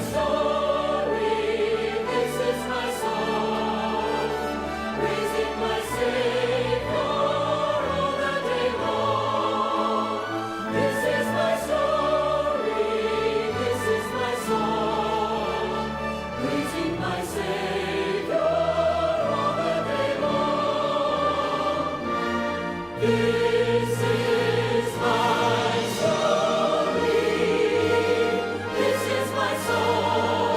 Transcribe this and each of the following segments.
This is my story.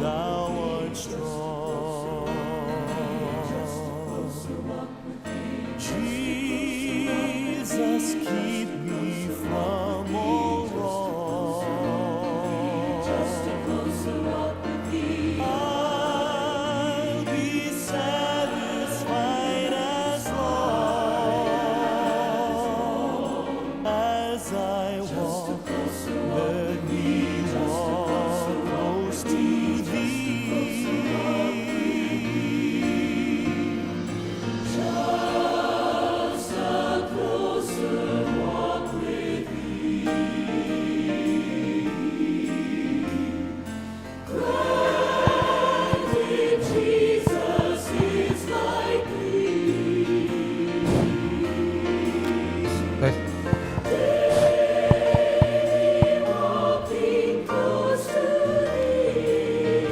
thou art strong. Jesus, keep me from all wrong. I'll be satisfied as long as I walk. Let me walk close to thee. Just a closer walk with thee. Granted, Jesus is my plea.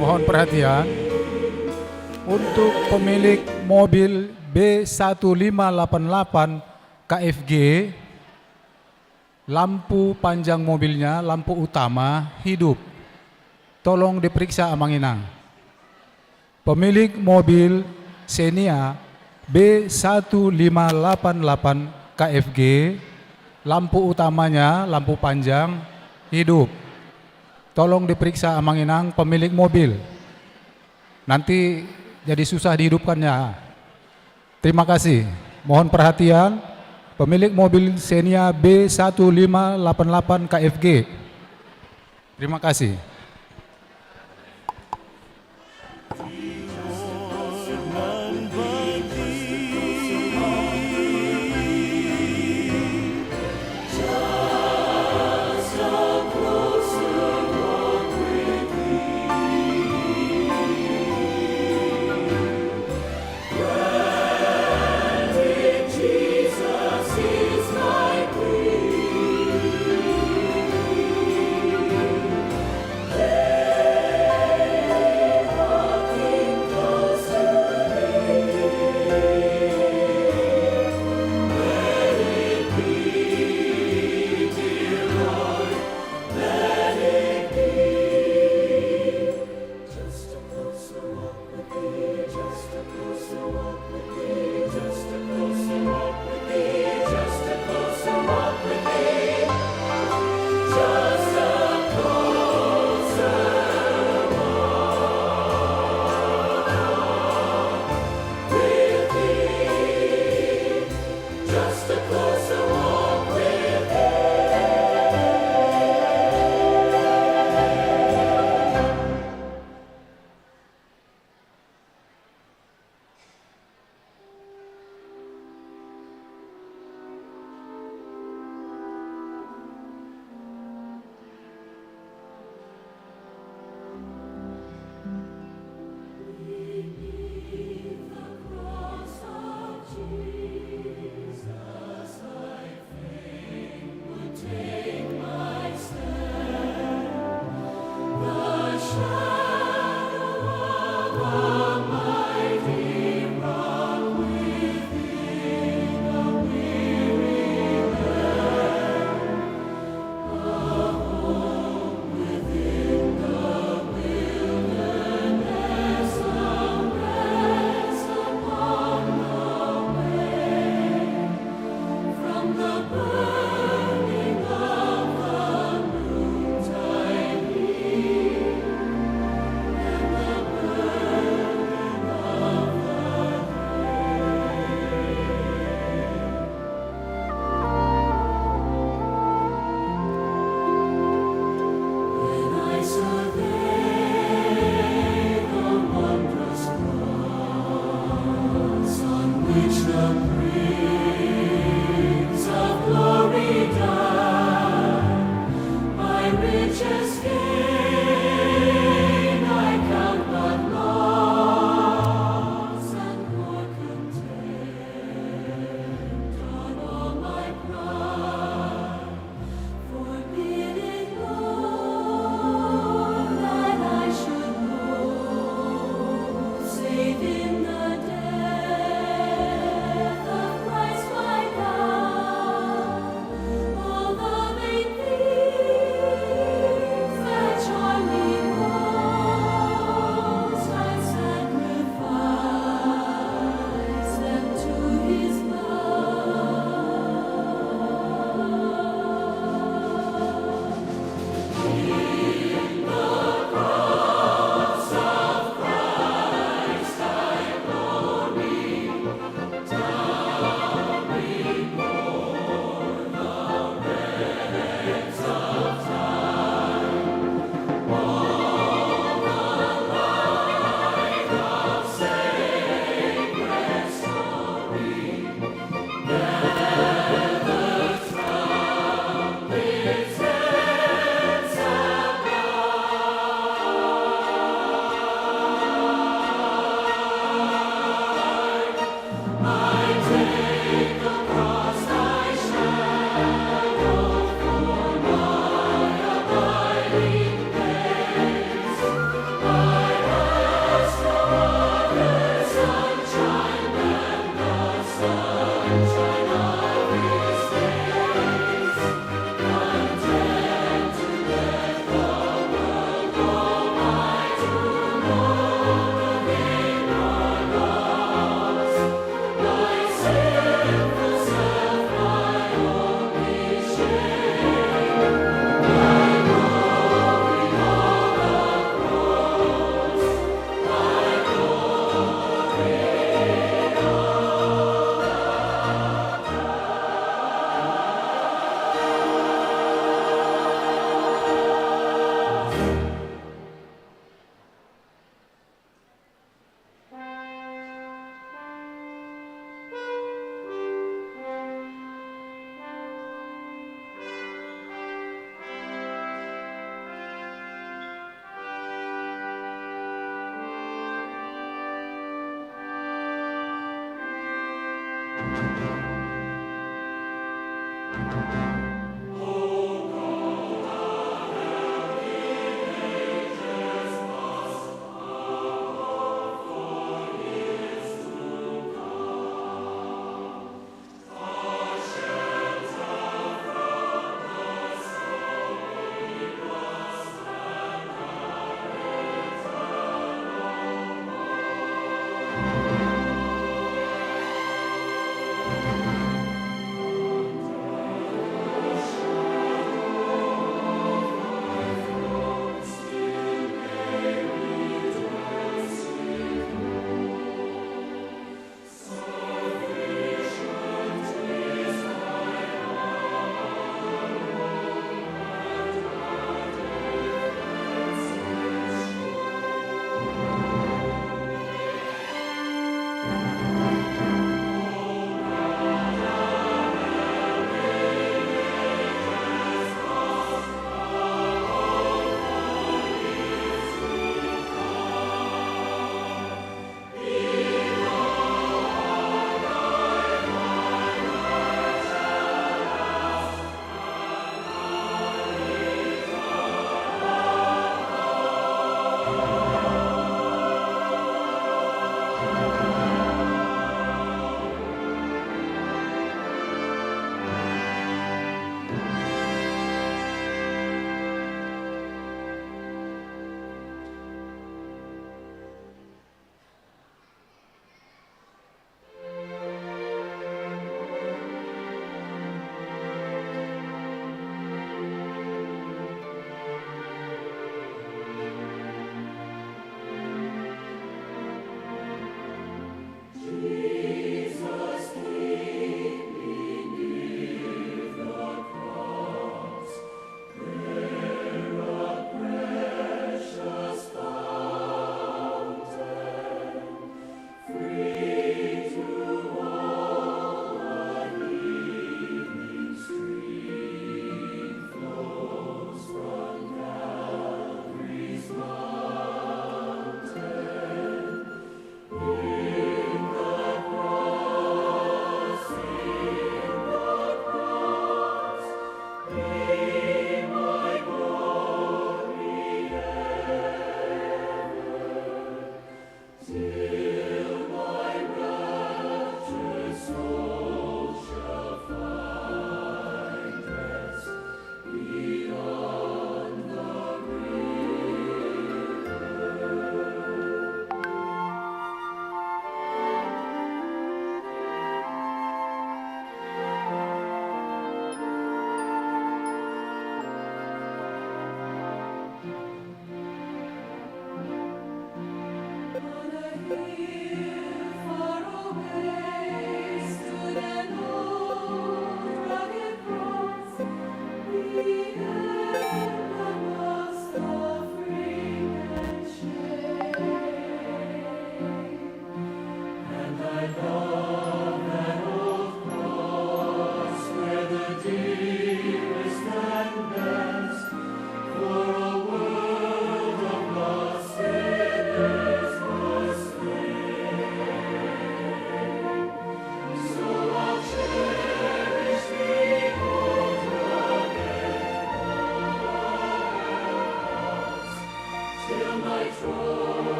Mohon perhatian untuk pemilik mobil B1588 KFG, lampu panjang mobilnya, lampu utama hidup. Tolong diperiksa Amanginang. Pemilik mobil Xenia B1588 KFG, lampu utamanya, lampu panjang hidup. Tolong diperiksa Amanginang pemilik mobil. Nanti jadi susah dihidupkannya. Terima kasih. Mohon perhatian pemilik mobil Xenia B1588 KFG. Terima kasih.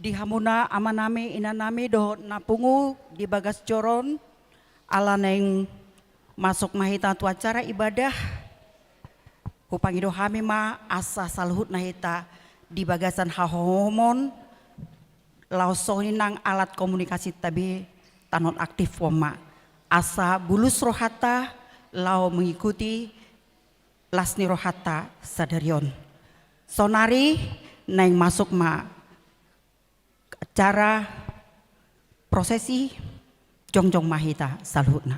di hamuna amaname inaname do napungu di bagas coron ala neng masuk mahita tu acara ibadah hupangido hami ma asa salhut nahita di bagasan hahomon lausoni nang alat komunikasi tabi tanon aktif wama asa bulus rohata lau mengikuti lasni rohata sadarion sonari neng masuk ma acara prosesi jongjong mahita salhutna.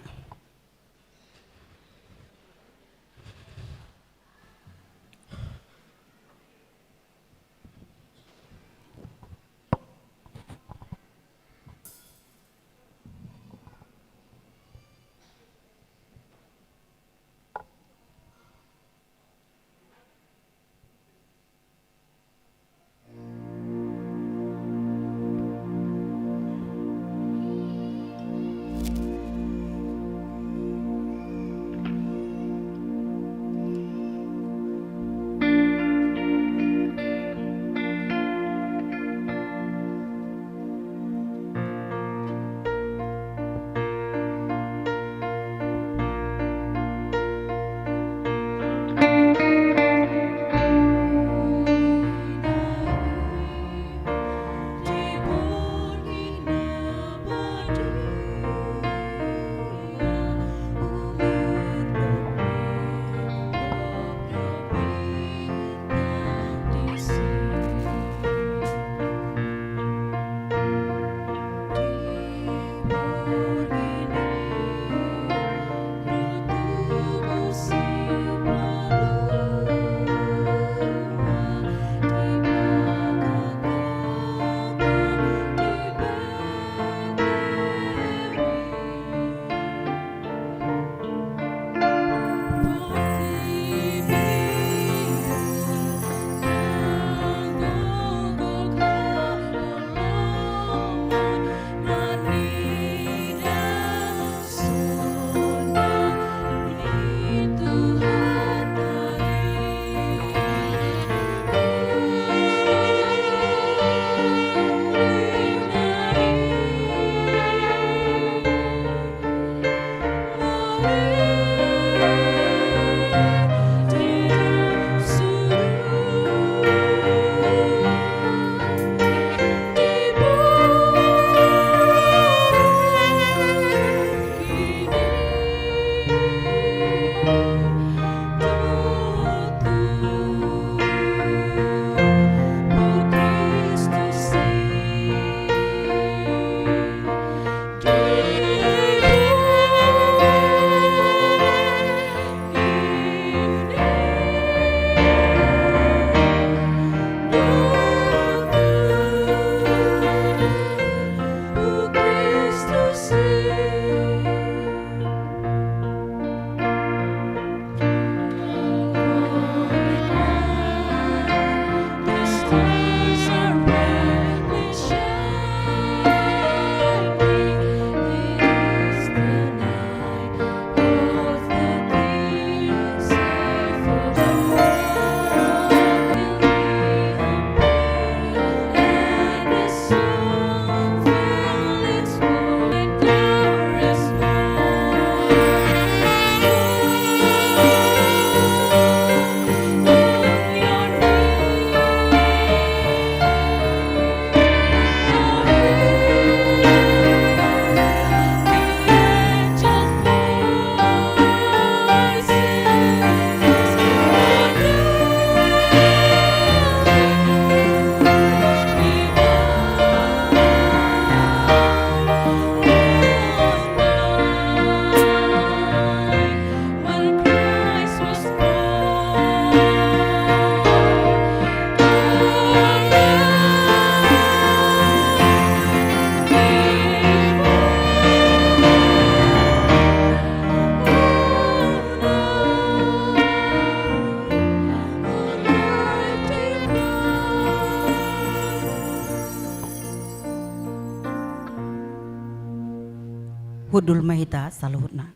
Hudul mahita saluhutna.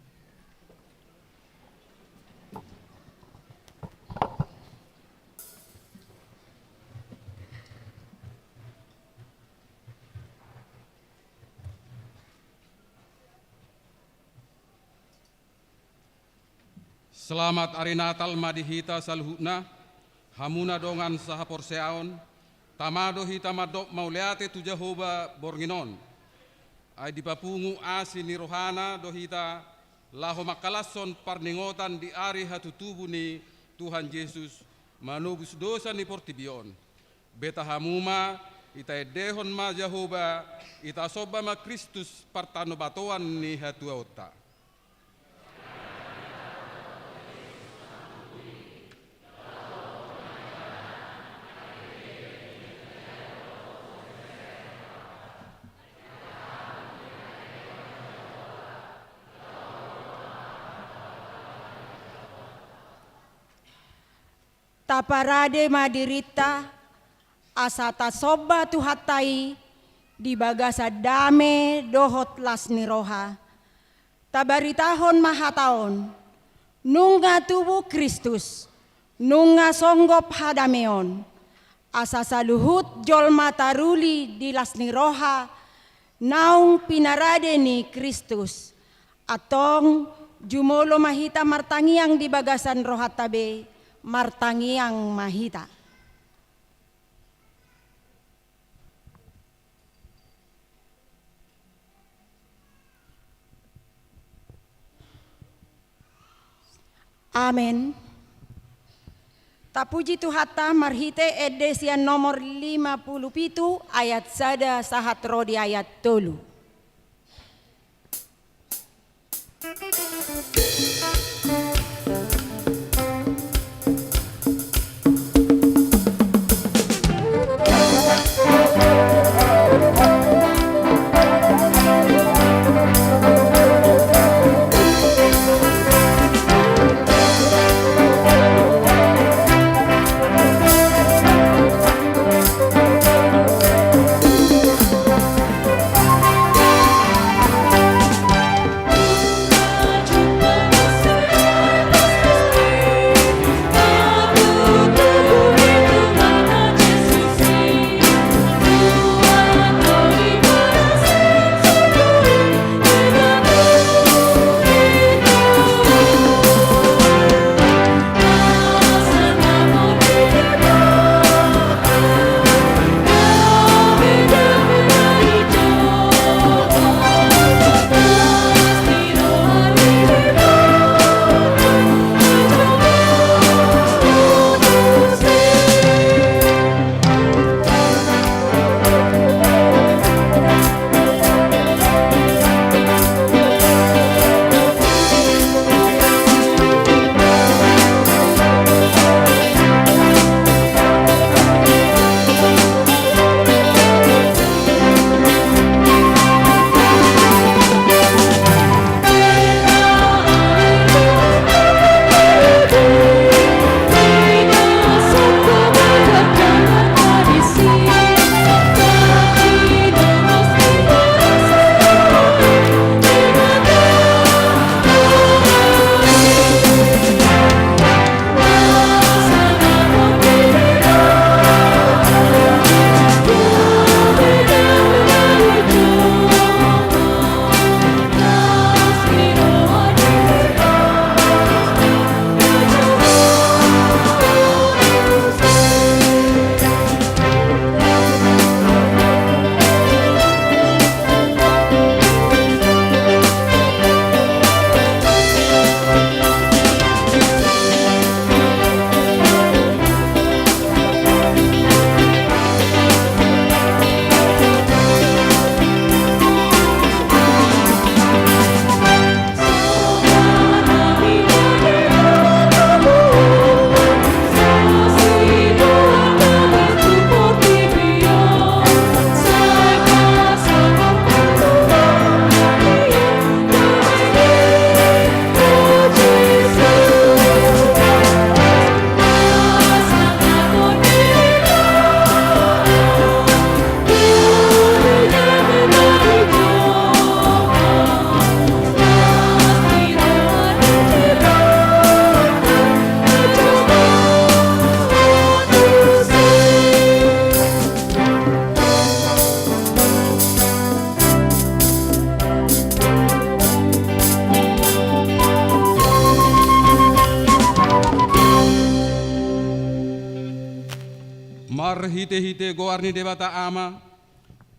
Selamat Hari Natal madihita salhutna, hamuna dongan saha porseaon, tamado hita madok mauleate tu Jehovah bornginon. Ay di papungu asi ni rohana dohita laho makalason parningotan di ari hatutubu ni Tuhan Yesus manubus dosa ni portibion. Beta hamuma ita edehon ma Jehovah ita soba ma Kristus partano batoan ni hatuota. Taparade madirita asata soba tuhatai di bagasa dame dohot lasni roha. Tabaritahon mahataon nunga tubuh Kristus nunga songgop hadameon asa saluhut jol mataruli di lasni roha naung pinarade ni Kristus atong jumolo mahita martangiang di bagasan roha tabe martangiang mahita. Amen. Tapuji Tuhata marhite edesian nomor 57 ayat sada sahat rodi ayat tolu. Jumpa marhite-hite goarni debata ama,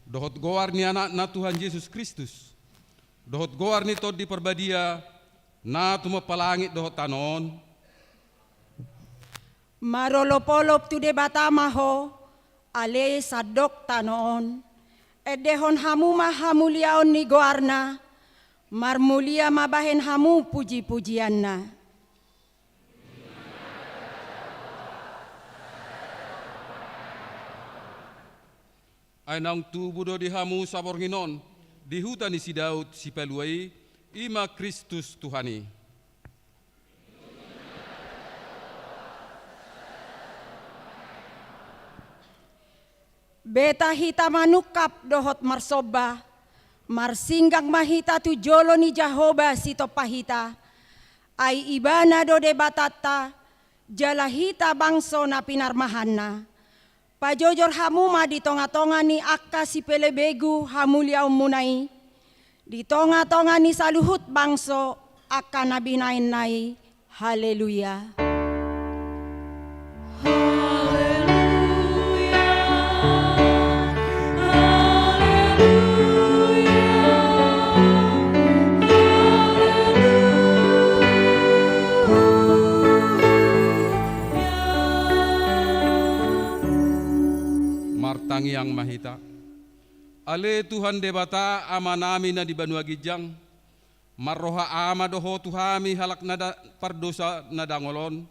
dohot goarni anak na Tuhan Yesus Kristus, dohot goarni tod di perbadia, na tumapalangit dohot tanon, marolopolop tu debata maho, ale sadok tanon, edehon hamu mahamuliaon ni goarna, marmulia mabahen hamu puji-pujianna. ay nang tubo do di hamu sabor nginon, di hutan ni si Daud si peluai, ima Kristus Tuhani. Beta hita manukap dohot marsoba, marsinggang mahita tu jolo ni Jahoba sito pahita, ay ibana do de batata, jalahita bangso na pinarmahanna. Pajojor hamuma di tonga-tonga ni akka si pelebegu hamuliau munai, di tonga-tonga ni saluhut bangso akka nabinain-nai, haleluya. Martangi yang mahita, ale Tuhan debata ama nami na di Banua Gijang, marroha ama doho tuhami halak nada pardosa nadangolon,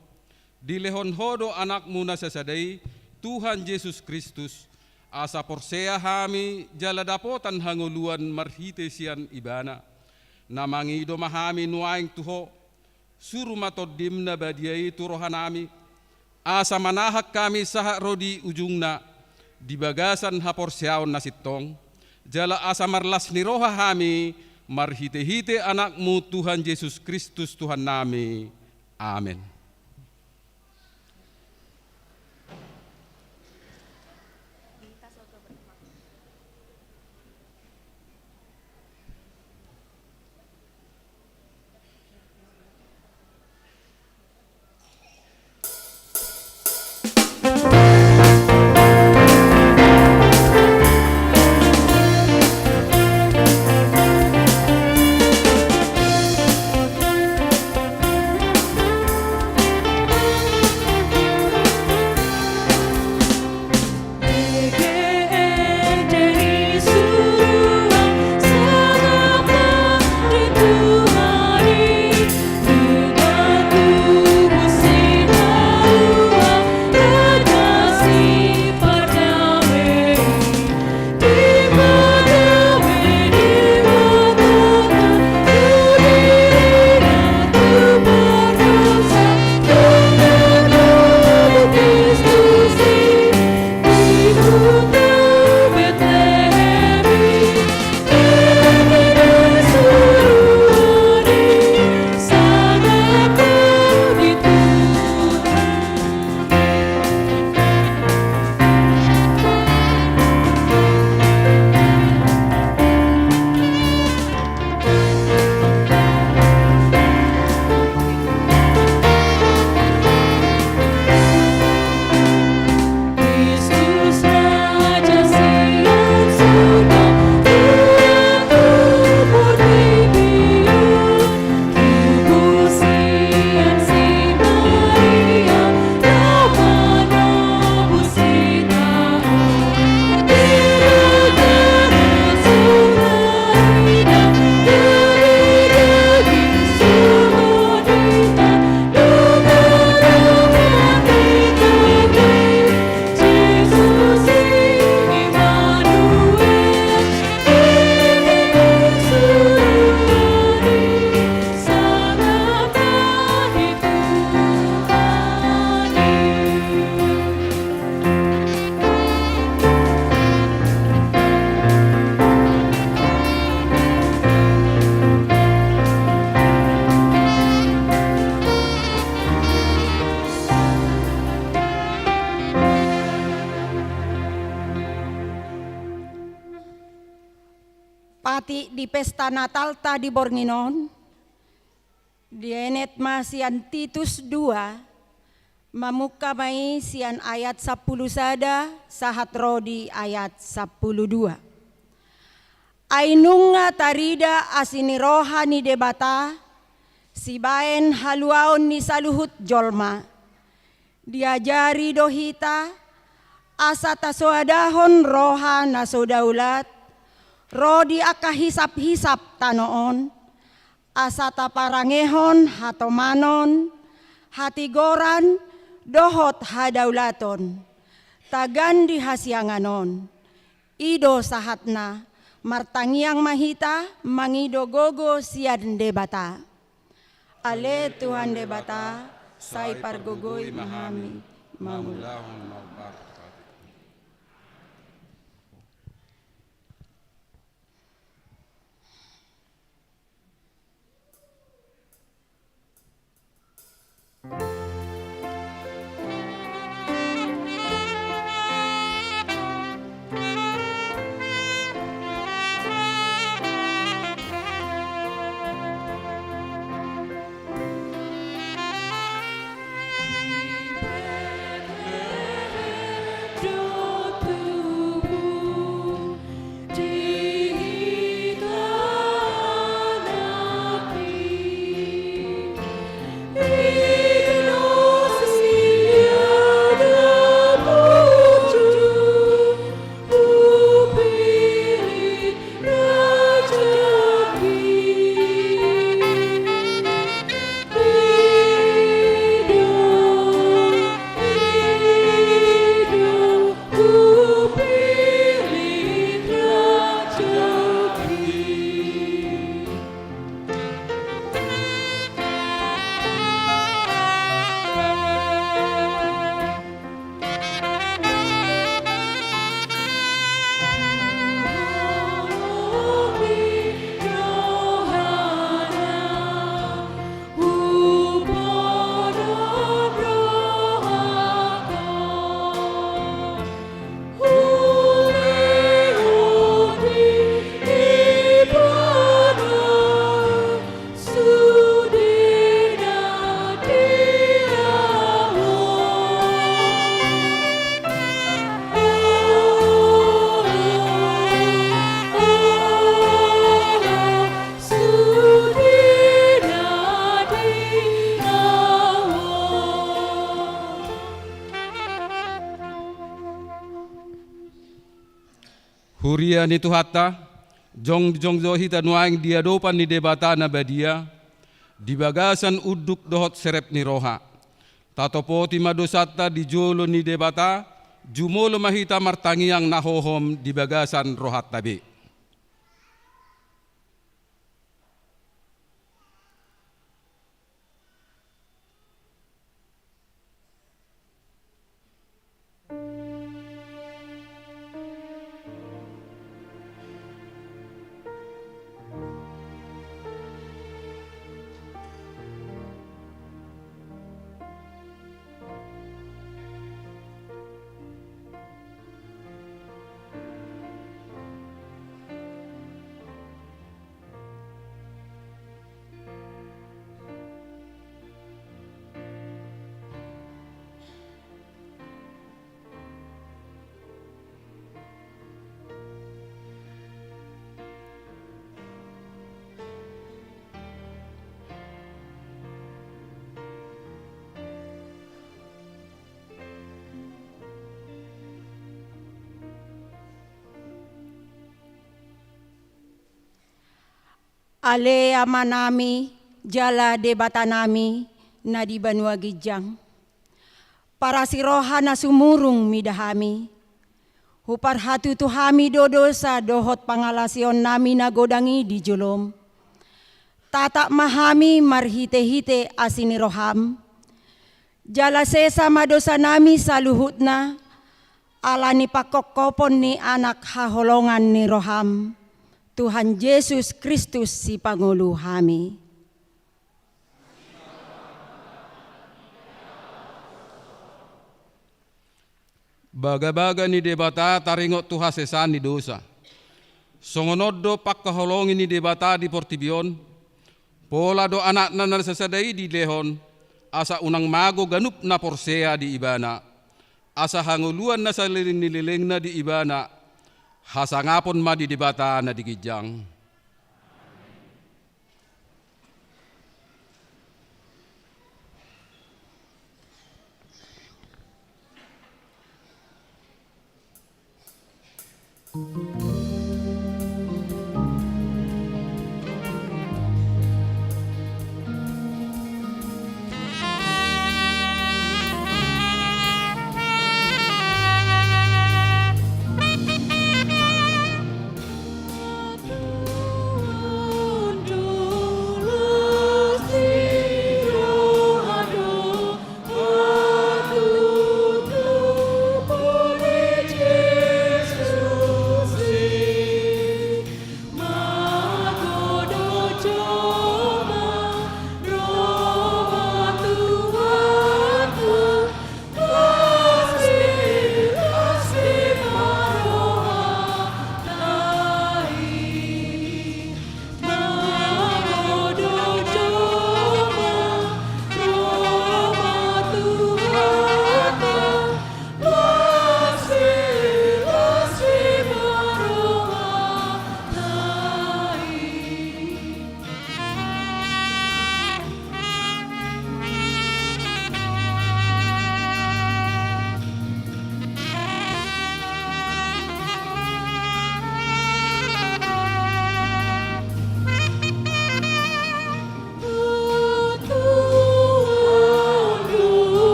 dilehon hodo anakmu na sasadai, Tuhan Yesus Kristus, asa porsea hami jala dapotan hanguluan marhite sian ibana, namangido mahami nuaing tuho, suru matodim na badiai turohanami, asa manahak kami saha rodi ujungna, di bagasan hapor siaon nasitong, jala asa marlas ni roha hami, marhite-hite anakmu Tuhan Yesus Kristus Tuhan nami. Amin. Pati di pesta Natal ta di Bornginon, di enet masian Titus 2, Mamuka mai sian ayat 10 sada, sahat rodi ayat 12. Ainunga tarida asini rohani debata, sibaen haluaon ni saluhut jolma. Diajari dohita, asa tasoadahon roha nasodaulat, rodi aka hisap-hisap tanoon, asa taparangehon hatomanon, hati goran, dohot hadaulaton, tagan di hasianganon, ido sahatna, martangiang mahita, mangido gogo sian debata. Ale Tuhan debata, sai pargogoy mahami, Mamulahun maubar. Huria ni tuhata, jong hita nuaing dia dopan ni debata na badia, di bagasan uduk dohot serep ni roha. Tatopoti madosata di jolo ni debata, jumolo mahita martangiang nahohom di bagasan rohat tabi. Ale amanami, jala debata nami, na di Banua Gijang. Para si roha na sumurung midahami. Hupar hatu tuhami dodosa dohot pangalasion nami na godangi di julom. Tatak mahami marhite-hite asini roham. Jala sesa madosa nami saluhutna. Ala ni pakokopon ni anak haholongan ni roham. Tuhan Yesus Kristus si Pangulo kami. Baga-baga ni debata taringot tuha sesan ni dosa. Songonodo pakkaholongin ni debata di Portibion. Pola do anak nanar sesadai di lehon. asa unang mago ganup na porsea di ibana, asa hanguluan na sa nililing na di ibana, hasangapon ma di dibata na di gijang.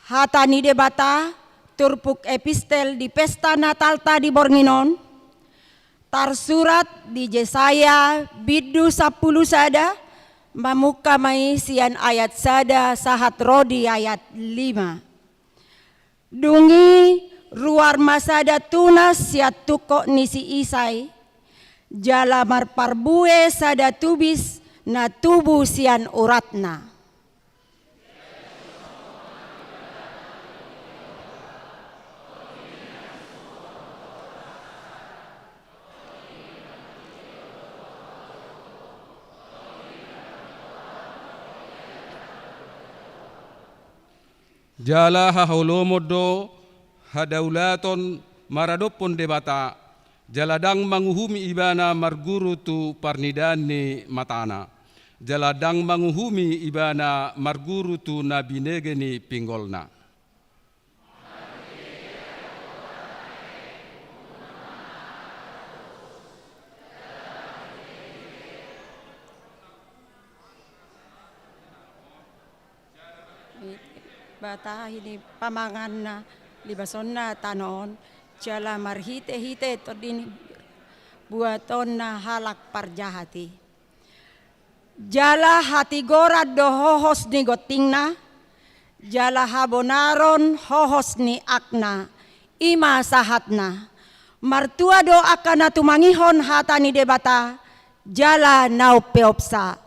Hatani debata turpuk epistel di pesta Natalta di Bornginon, tarsurat di Yesaya bidu 10 sada, mamuka mai sian ayat sada sahat rodi ayat 5. Dungi ruar masada tunas siat tuko nisi isai, jalamar parbue sada tubis na tubu sian uratna. Jala haholomodo hadaulaton maradopon debata jaladang manguhumi ibana marguru tu parnidani matana jaladang manguhumi ibana marguru tu nabinegeni pinggolna. Bata ini pamangan na libason na tanon jala marhite-hite tordini buaton na halak parjahati jala hati gorad do hohos ni gotingna jala habonaron hohos ni akna ima sahatna martua do akana tumangihon hatani debata jala nau peopsa.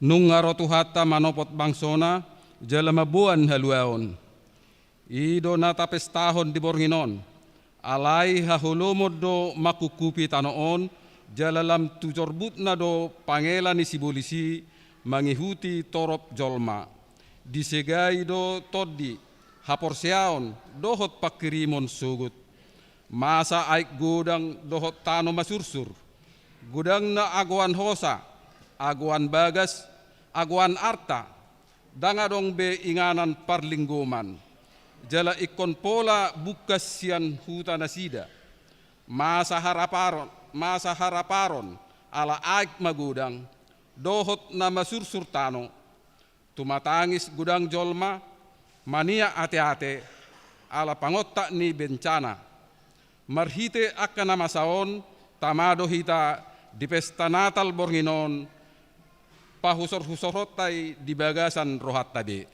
nungarotu hatta manopot bangsona jalama buan haluaon. Ido nata pestahon di Bornginon, alai hahulomod do makukupi tanoon, jalalam tujorbut na do pangela ni sibolisi mangihuti torop jolma. Disegai do toddi, haporseaon dohot pakirimon sugut. Masa aik gudang dohot tano masursur, gudang na aguan hosa, aguan bagas, aguan arta, dangadong be inganan parlinggoman. Jala ikon pola bukas sian huta nasida, masa haraparon ala aik magudang, dohot na masursur tano, tumatangis gudang jolma, mania ate-ate, ala pangotta ni bencana, marhite akka nama saon, tamado hita di pesta Natal Bornginon, pahusor-husorotay di bagasan rohat tabi.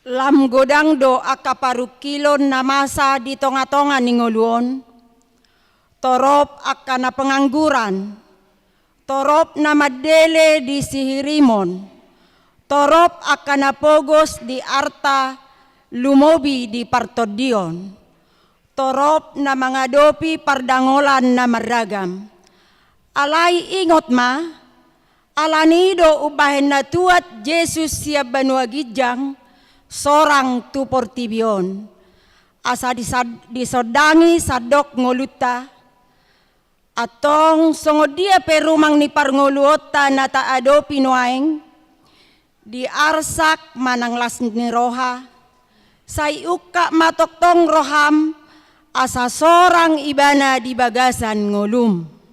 Lam godang do akaparukilon na masa di tonga-tonga ni ngoluon, torop akka na pengangguran, torop na madele di sihirimon, torop akka na pogos di arta lumobi di partodion, torop na mangadopi pardangolan na maragam. Alai ingot ma, alanido ubahen na tuat Jesus siya banuagijang, sorang tupor tibion, asa disodangi sadok ngoluta, atong songodia perumang ni parngoluota na taado pinuaeng, di arsak mananglas ni roha, say uka matoktong roham, asa sorang ibana di bagasan ngolum.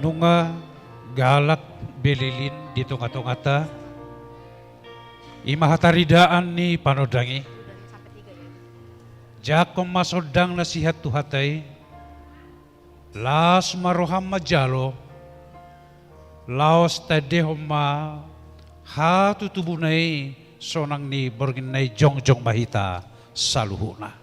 nunga galak belilin di tonga-tongata imahataridaan ni panodangi jakom masodang nasihat tuhatai las maroham majalo laos tadehoma hatu tubunai sonang ni borginai jongjong mahita saluhuna.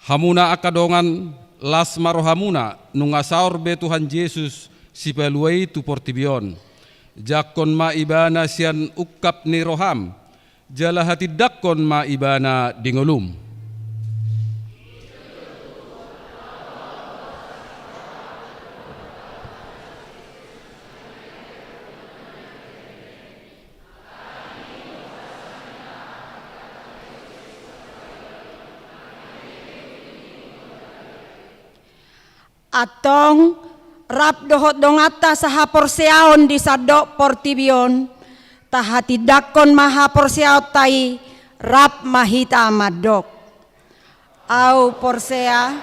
Hamuna akadongan las marohamuna nungasaur be Tuhan Yesus si peluai tu portibion. Jakon ma ibana sian ukap ni roham. Jala hati dakon ma ibana dingolum. Atong rap dohot dongata saha porseaon di sadok portibion tahati dakon maha porseaot tai rap mahita madok au porsea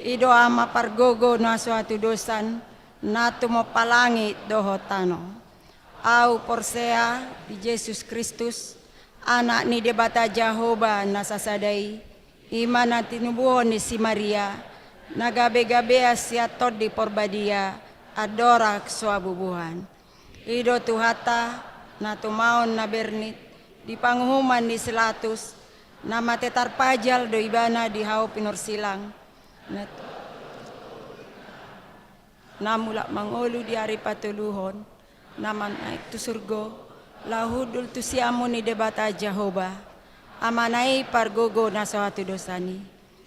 ido ama pargogo na suatu dosan natu mo palangi dohotano au porsea di Yesus Kristus anak ni debata Jehovah nasasadai imana tinubuhon ni si Maria nagabe-gabe asiatot di porbadia adorak suabubuhan ido tuhata na tumaon na bernit di panghuman ni selatus nama tetar pajal do ibana di hau pinor silang. Namula mangolu di hari patuluhon, naman naik tu surgo, lahudul tu siamu ni debata Jehovah, amanai pargogo na sawatu dosani,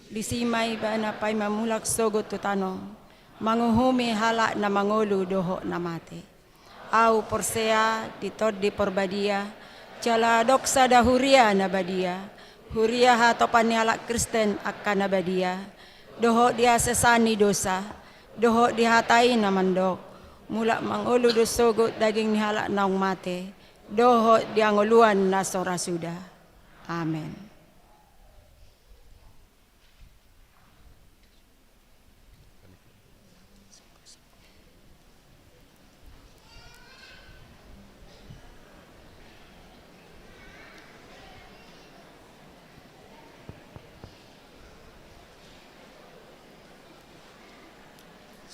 disimai bana pai mamulak sogo tu tanong, manguhumi halak na mangolu doho na mate. Au porsea ditod di porbadia, cala doksa da huria na badia, huria ha topan halak Kristen akan na badia, doho dia sesani dosa, doho dihatai na mandok, mula mangulu dosogo daging nihalak naong mate, doho dianguluan na sora suda. Amen.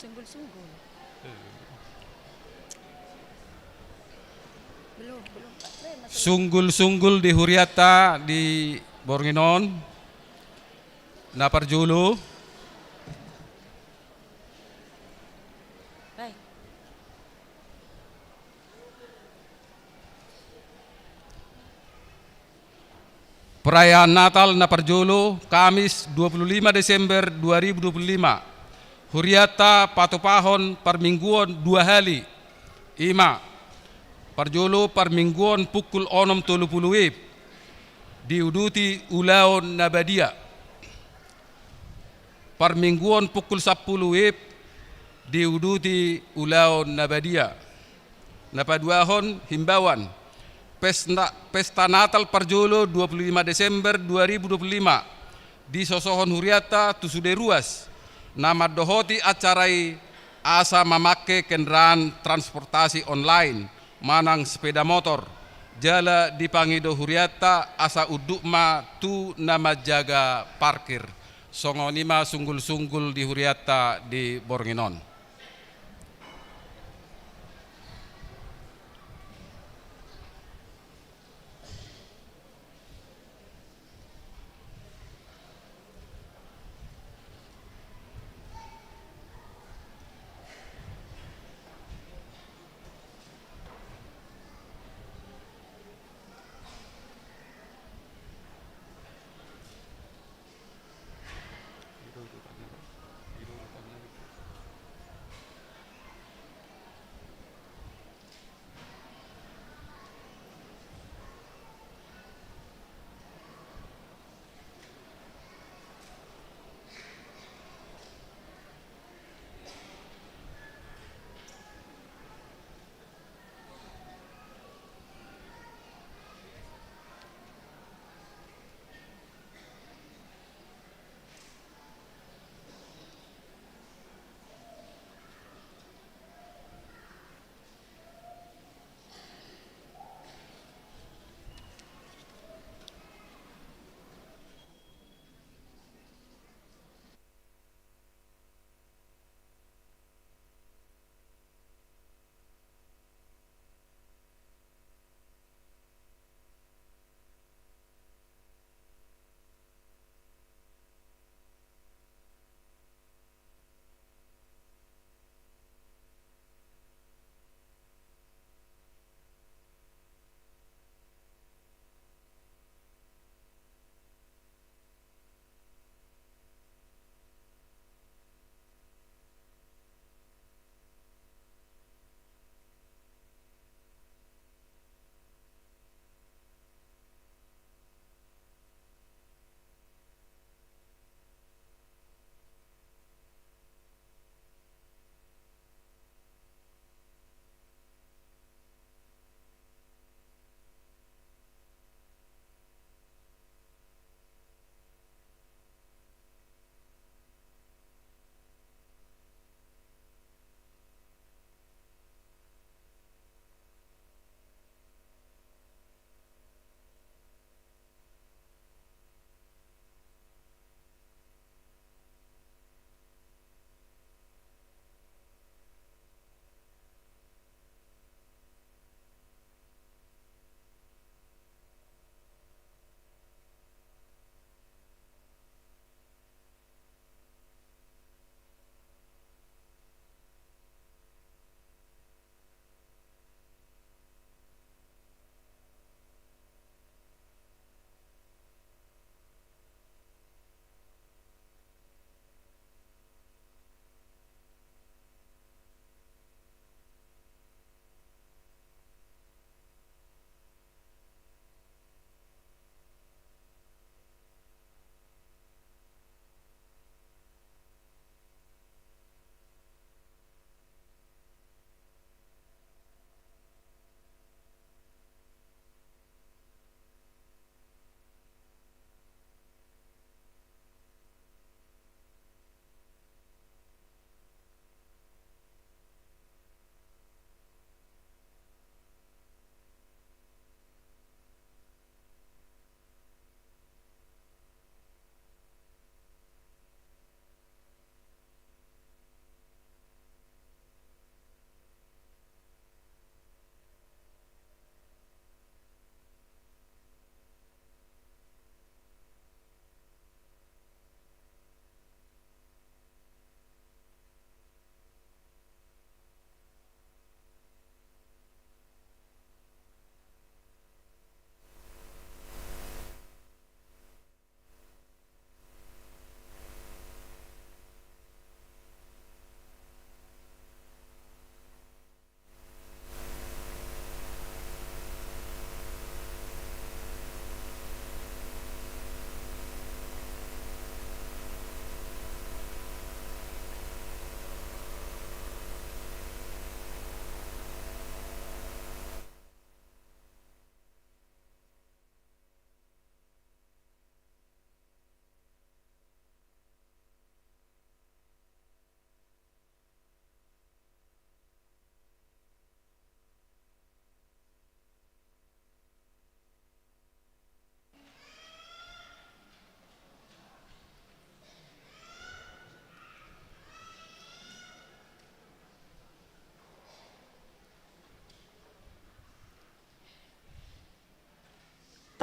Sunggul-sunggul. Belum. Sunggul-sunggul di Huriata di Bornginon, Naparjulu, Baik. perayaan Natal Naparjulu, Kamis 25 Desember 2025. Huriata patupahon permingguan 2 hari. Ima, parjolo permingguan pukul 6.30 WIB diuduti ulaon nabadia. Permingguan pukul 10 WIB diuduti ulaon nabadia. Napaduahon himbauan pesta Natal parjolo 25 Desember 2025 di Sosohon Huriata tusude ruas. Nama dohoti acarai asa memakai kendaraan transportasi online manang sepeda motor jala dipangido Huriata asa udukma tu nama jaga parkir songonima sunggul-sunggul di Huriata di Bornginon.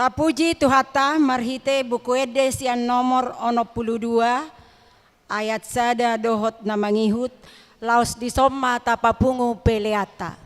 Tapuji Tuhata marhite buku edes yang nomor 62 ayat sada dohot na mangihut laos disoma tapapungu peleata.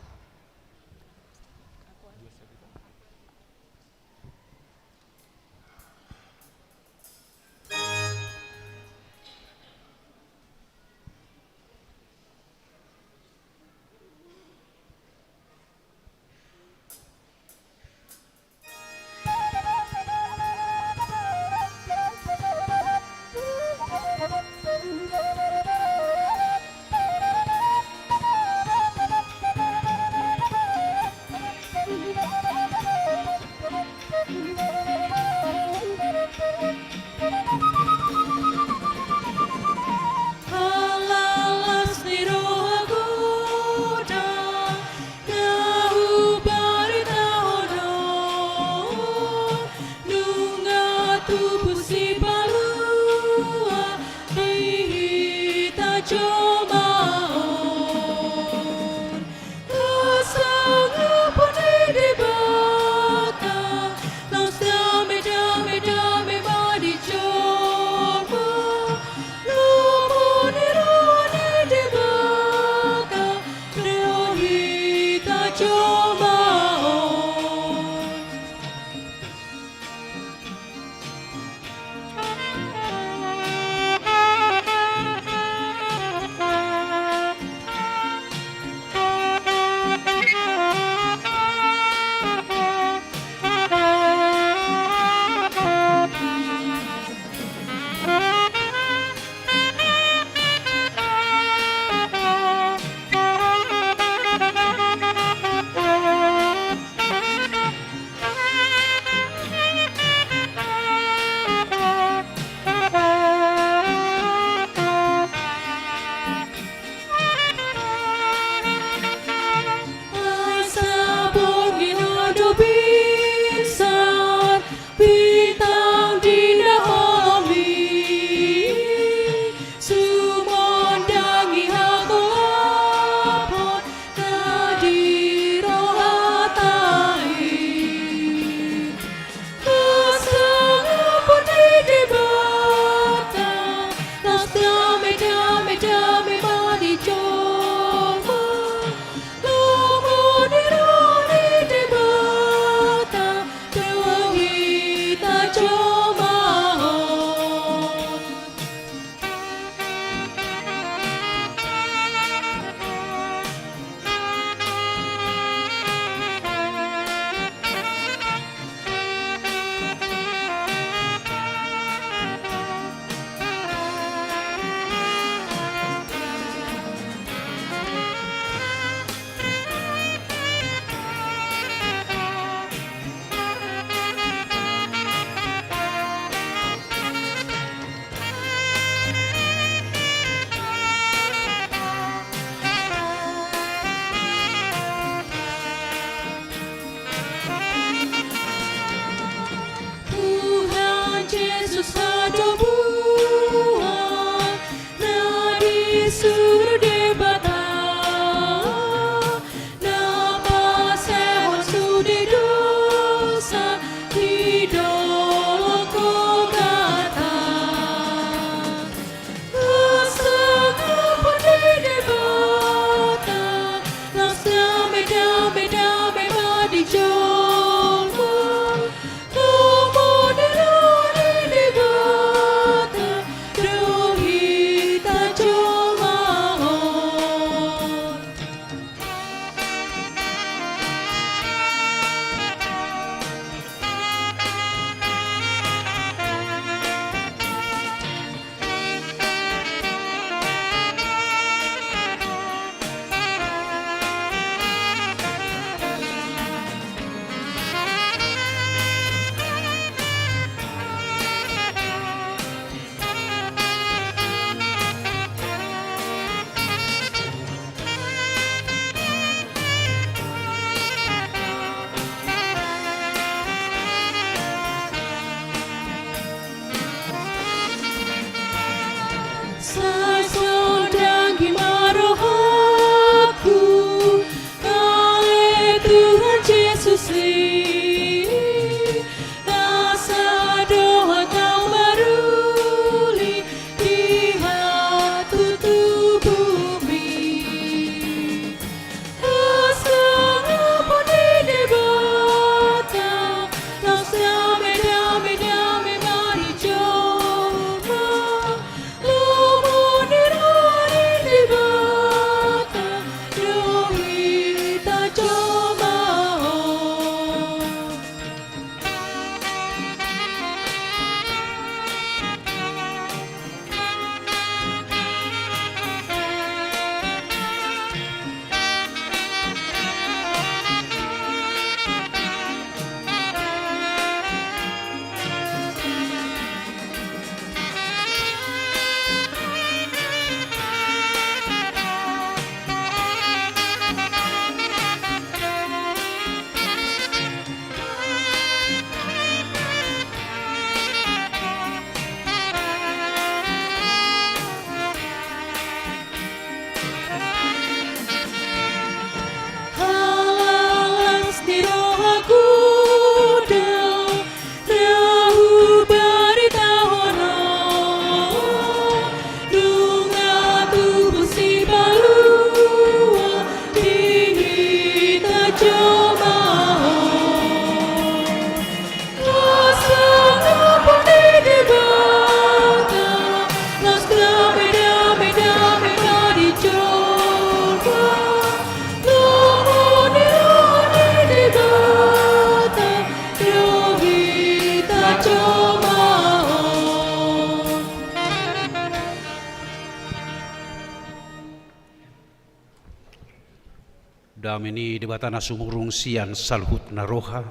Kami ni di bata na sumurung sian salhut na roha.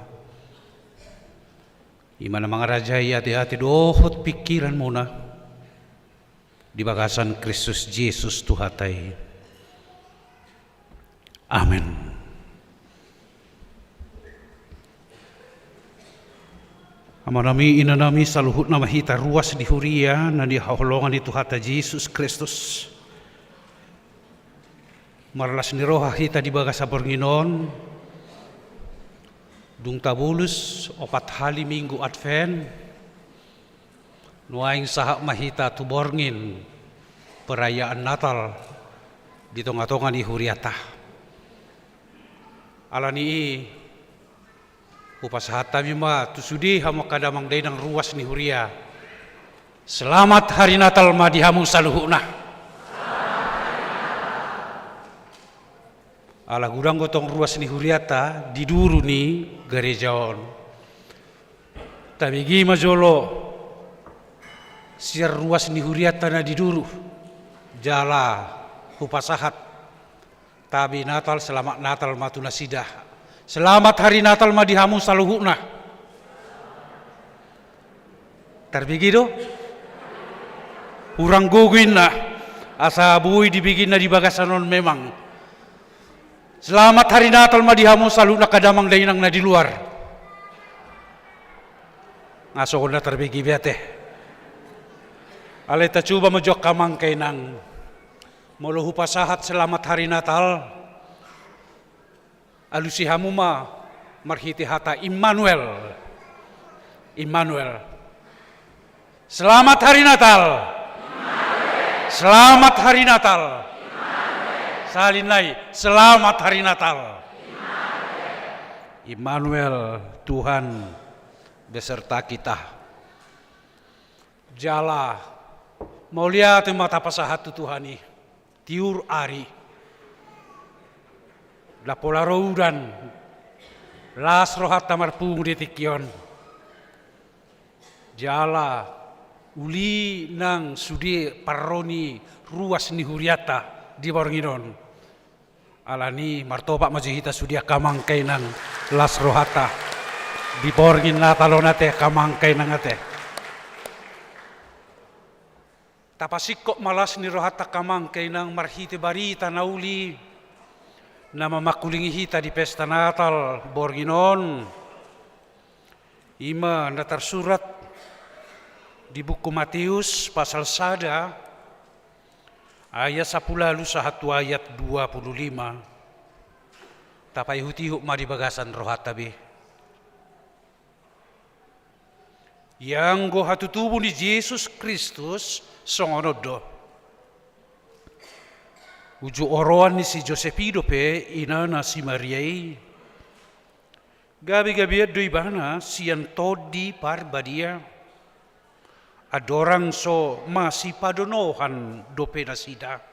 Ima na mga rajay hati-hati dohot pikiran mo na. Di bagasan Kristus Jesus Tuhatay. Amen. Amanami inanami saluhut na mahita ruas di huria na di haholongan ni Tuhata Jesus Kristus. Maralas ni roha hita di baga sa Bornginon. Dung tabulus 4 hari Minggu Advent. Nuaing sahak mahita tu Borngin perayaan Natal di tonga-tonga ni huriata. Alani upasahata mima tu sudi hamu kadamang dainang ruas ni huria. Selamat hari Natal madihamu saluhuna. Ala gudang gotong ruas ni huriata di duru ni gerejaon. Tapi gima jolo siar ruas ni huriata na di duru jala hupasahat. Tapi Natal selamat Natal matuna sidah. Selamat hari Natal madihamu saluhuna. Terbigi do? Urang guguin na asa bui dibikin na di bagasanon memang. Selamat hari Natal madihamu salu na kadamang dainang na di luar. Ngaso ko na terbigi biate. Alay ta cuba majok kamang kay nang muluhu pasahat selamat hari Natal. Alusihamu ma marhiti hata Immanuel. Immanuel. Selamat hari Natal. Selamat hari Natal. Salinai, selamat hari Natal. Immanuel, Tuhan beserta kita. Jala, mau lihat mata pasahat Tuhan ini, tiur ari, la polaroudan, las rohat tamar pung ditikion. Jala, uli nang sudi paroni ruas ni huriata di Bornginon. Alani martopak majihita sudia kamangkay ng las rohata di Borngin Natalo nate kamangkay ng ate. Tapasik ko malas ni rohata kamangkay ng marhiti barita na uli na mamakulingi hita di pesta Natal Bornginon. Ima natarsurat di buku Matius pasal sada ayat 10 sahatu ayat 25. Tapay hutihuk mari bagasan rohat tabi. Yang go hatutubo ni Jesus Kristus songonodo. Uju oroan ni si Josepido pe inana si Mariai. Gabi-gabi doy bana siyan todi parbadia. Adorang so masih padonohan dope nasida.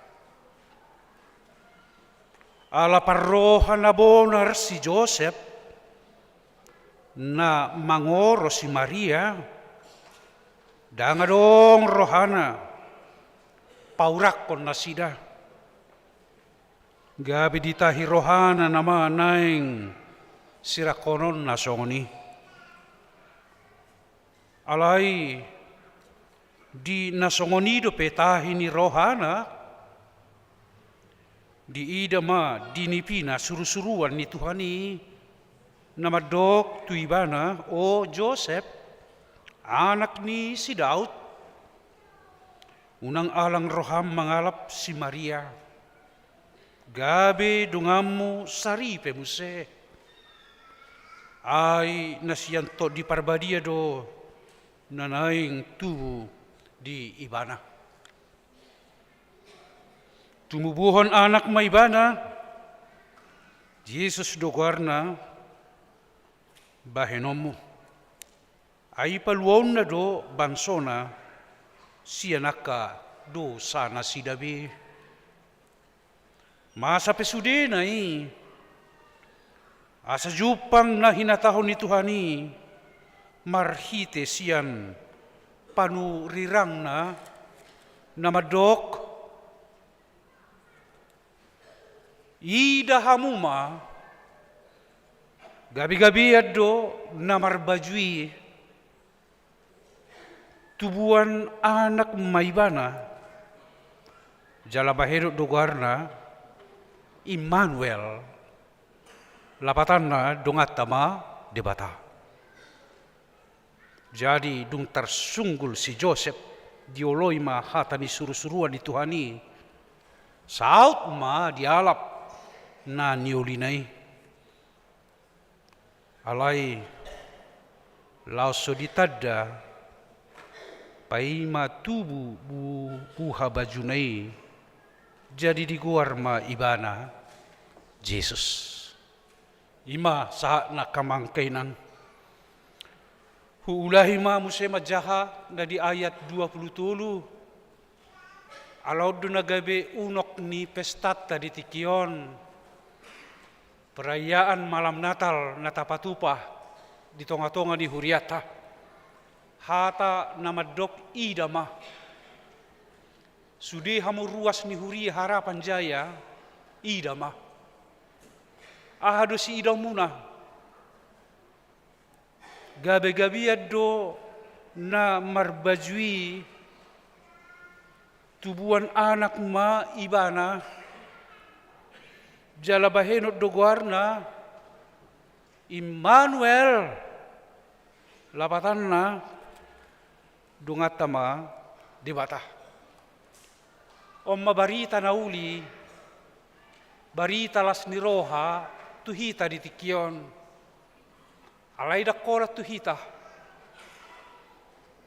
Ala parrohan na bonar si Joseph na mangoro si Maria. Dangadong rohana paurak kon nasida. Gabi ditahi rohana nama naing sirakonon na songoni. Alay di nasongonido petahi ni rohana di idama dinipina suru-suruan ni Tuhani namadok tuibana o Joseph anak ni si Daud unang alang roham mangalap si Maria gabi dungamu saripe muse ay nasiyanto di parbadia do nanaing tubu di ibana. Tumubuhon anak may ibana, Jesus dogarna bahenomu. Ay paluon na do bansona siya naka do sana si Dabi. Masa pesude na asa jupang na hinatahon ni Tuhani marhite siyan panurirang na namadok ida hamuma gabi-gabi ado namar bajui tubuan anak maibana jala bahero dogarna Immanuel lapatanna dongatama debata. Jadi dung tersunggul si Joseph dioloi ma hatani suru-suruan di Tuhani saut ma dialap na niolinai alai lauso ditadda paima tubu buha bajunai jadi diguar ma ibana Jesus. Ima saat nak kamangkay nang huulahi ma musema jaha na di ayat 27 alaw do nagabe unok ni pestata di Tikion perayaan malam Natal na tapatupah di tonga-tonga di Huriata hata namadok idama sudi hamu ruas ni Huri harapan jaya idama ahado si idam muna gabe-gabi ado na marbajui tubuan anak ma ibana jala bahenot doguarna Immanuel lapatanna dungatama dibata omma barita nauli barita las niroha tuhita di Tikion alai dakora tuhita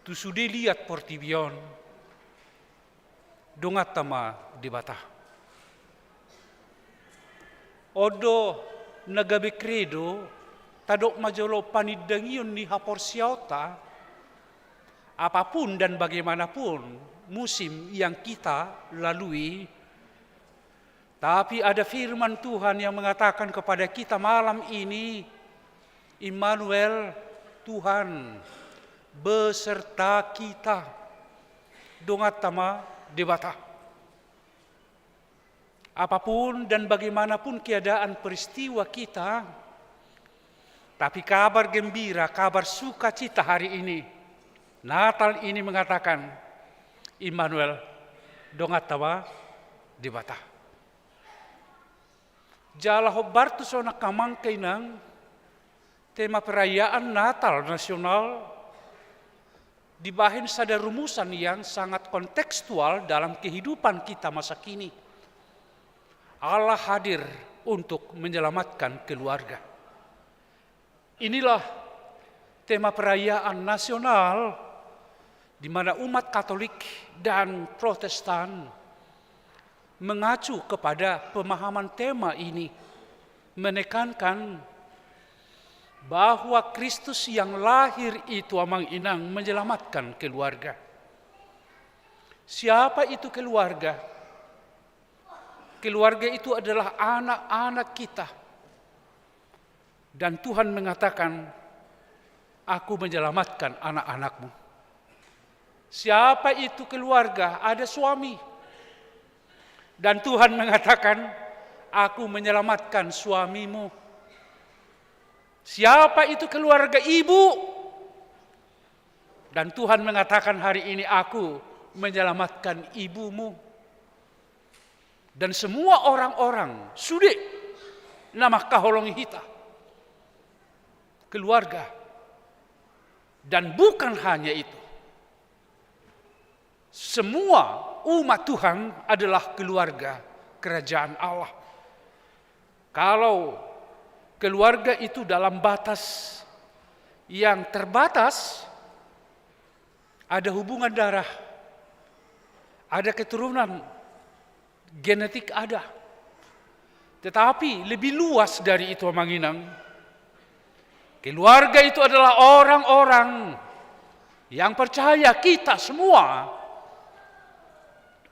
tu sude lihat portibion dongatama dibata odo nagabe credo tadok majolo panidangion ni haporsiauta apapun dan bagaimanapun musim yang kita lalui. Tapi ada firman Tuhan yang mengatakan kepada kita malam ini, Immanuel, Tuhan beserta kita. Dongatama debata. Apapun dan bagaimanapun keadaan peristiwa kita, tapi kabar gembira, kabar sukacita hari ini, Natal ini mengatakan, Immanuel, dongatama debata. Jala hobartu sona kamangkay ng tema perayaan Natal nasional dibahin sada rumusan yang sangat kontekstual dalam kehidupan kita masa kini. Allah hadir untuk menyelamatkan keluarga. Inilah tema perayaan nasional di mana umat Katolik dan Protestan mengacu kepada pemahaman tema ini, menekankan bahwa Kristus yang lahir itu amang inang menyelamatkan keluarga. Siapa itu keluarga? Keluarga itu adalah anak-anak kita. Dan Tuhan mengatakan, aku menyelamatkan anak-anakmu. Siapa itu keluarga? Ada suami. Dan Tuhan mengatakan, aku menyelamatkan suamimu. Siapa itu keluarga? Ibu. Dan Tuhan mengatakan hari ini, aku menyelamatkan ibumu. Dan semua orang-orang sudah nama kaholong hita. Keluarga. Dan bukan hanya itu. Semua umat Tuhan adalah keluarga kerajaan Allah. Kalau keluarga itu dalam batas yang terbatas, ada hubungan darah, ada keturunan, genetik ada. Tetapi lebih luas dari itu Manginang. Keluarga itu adalah orang-orang yang percaya kita semua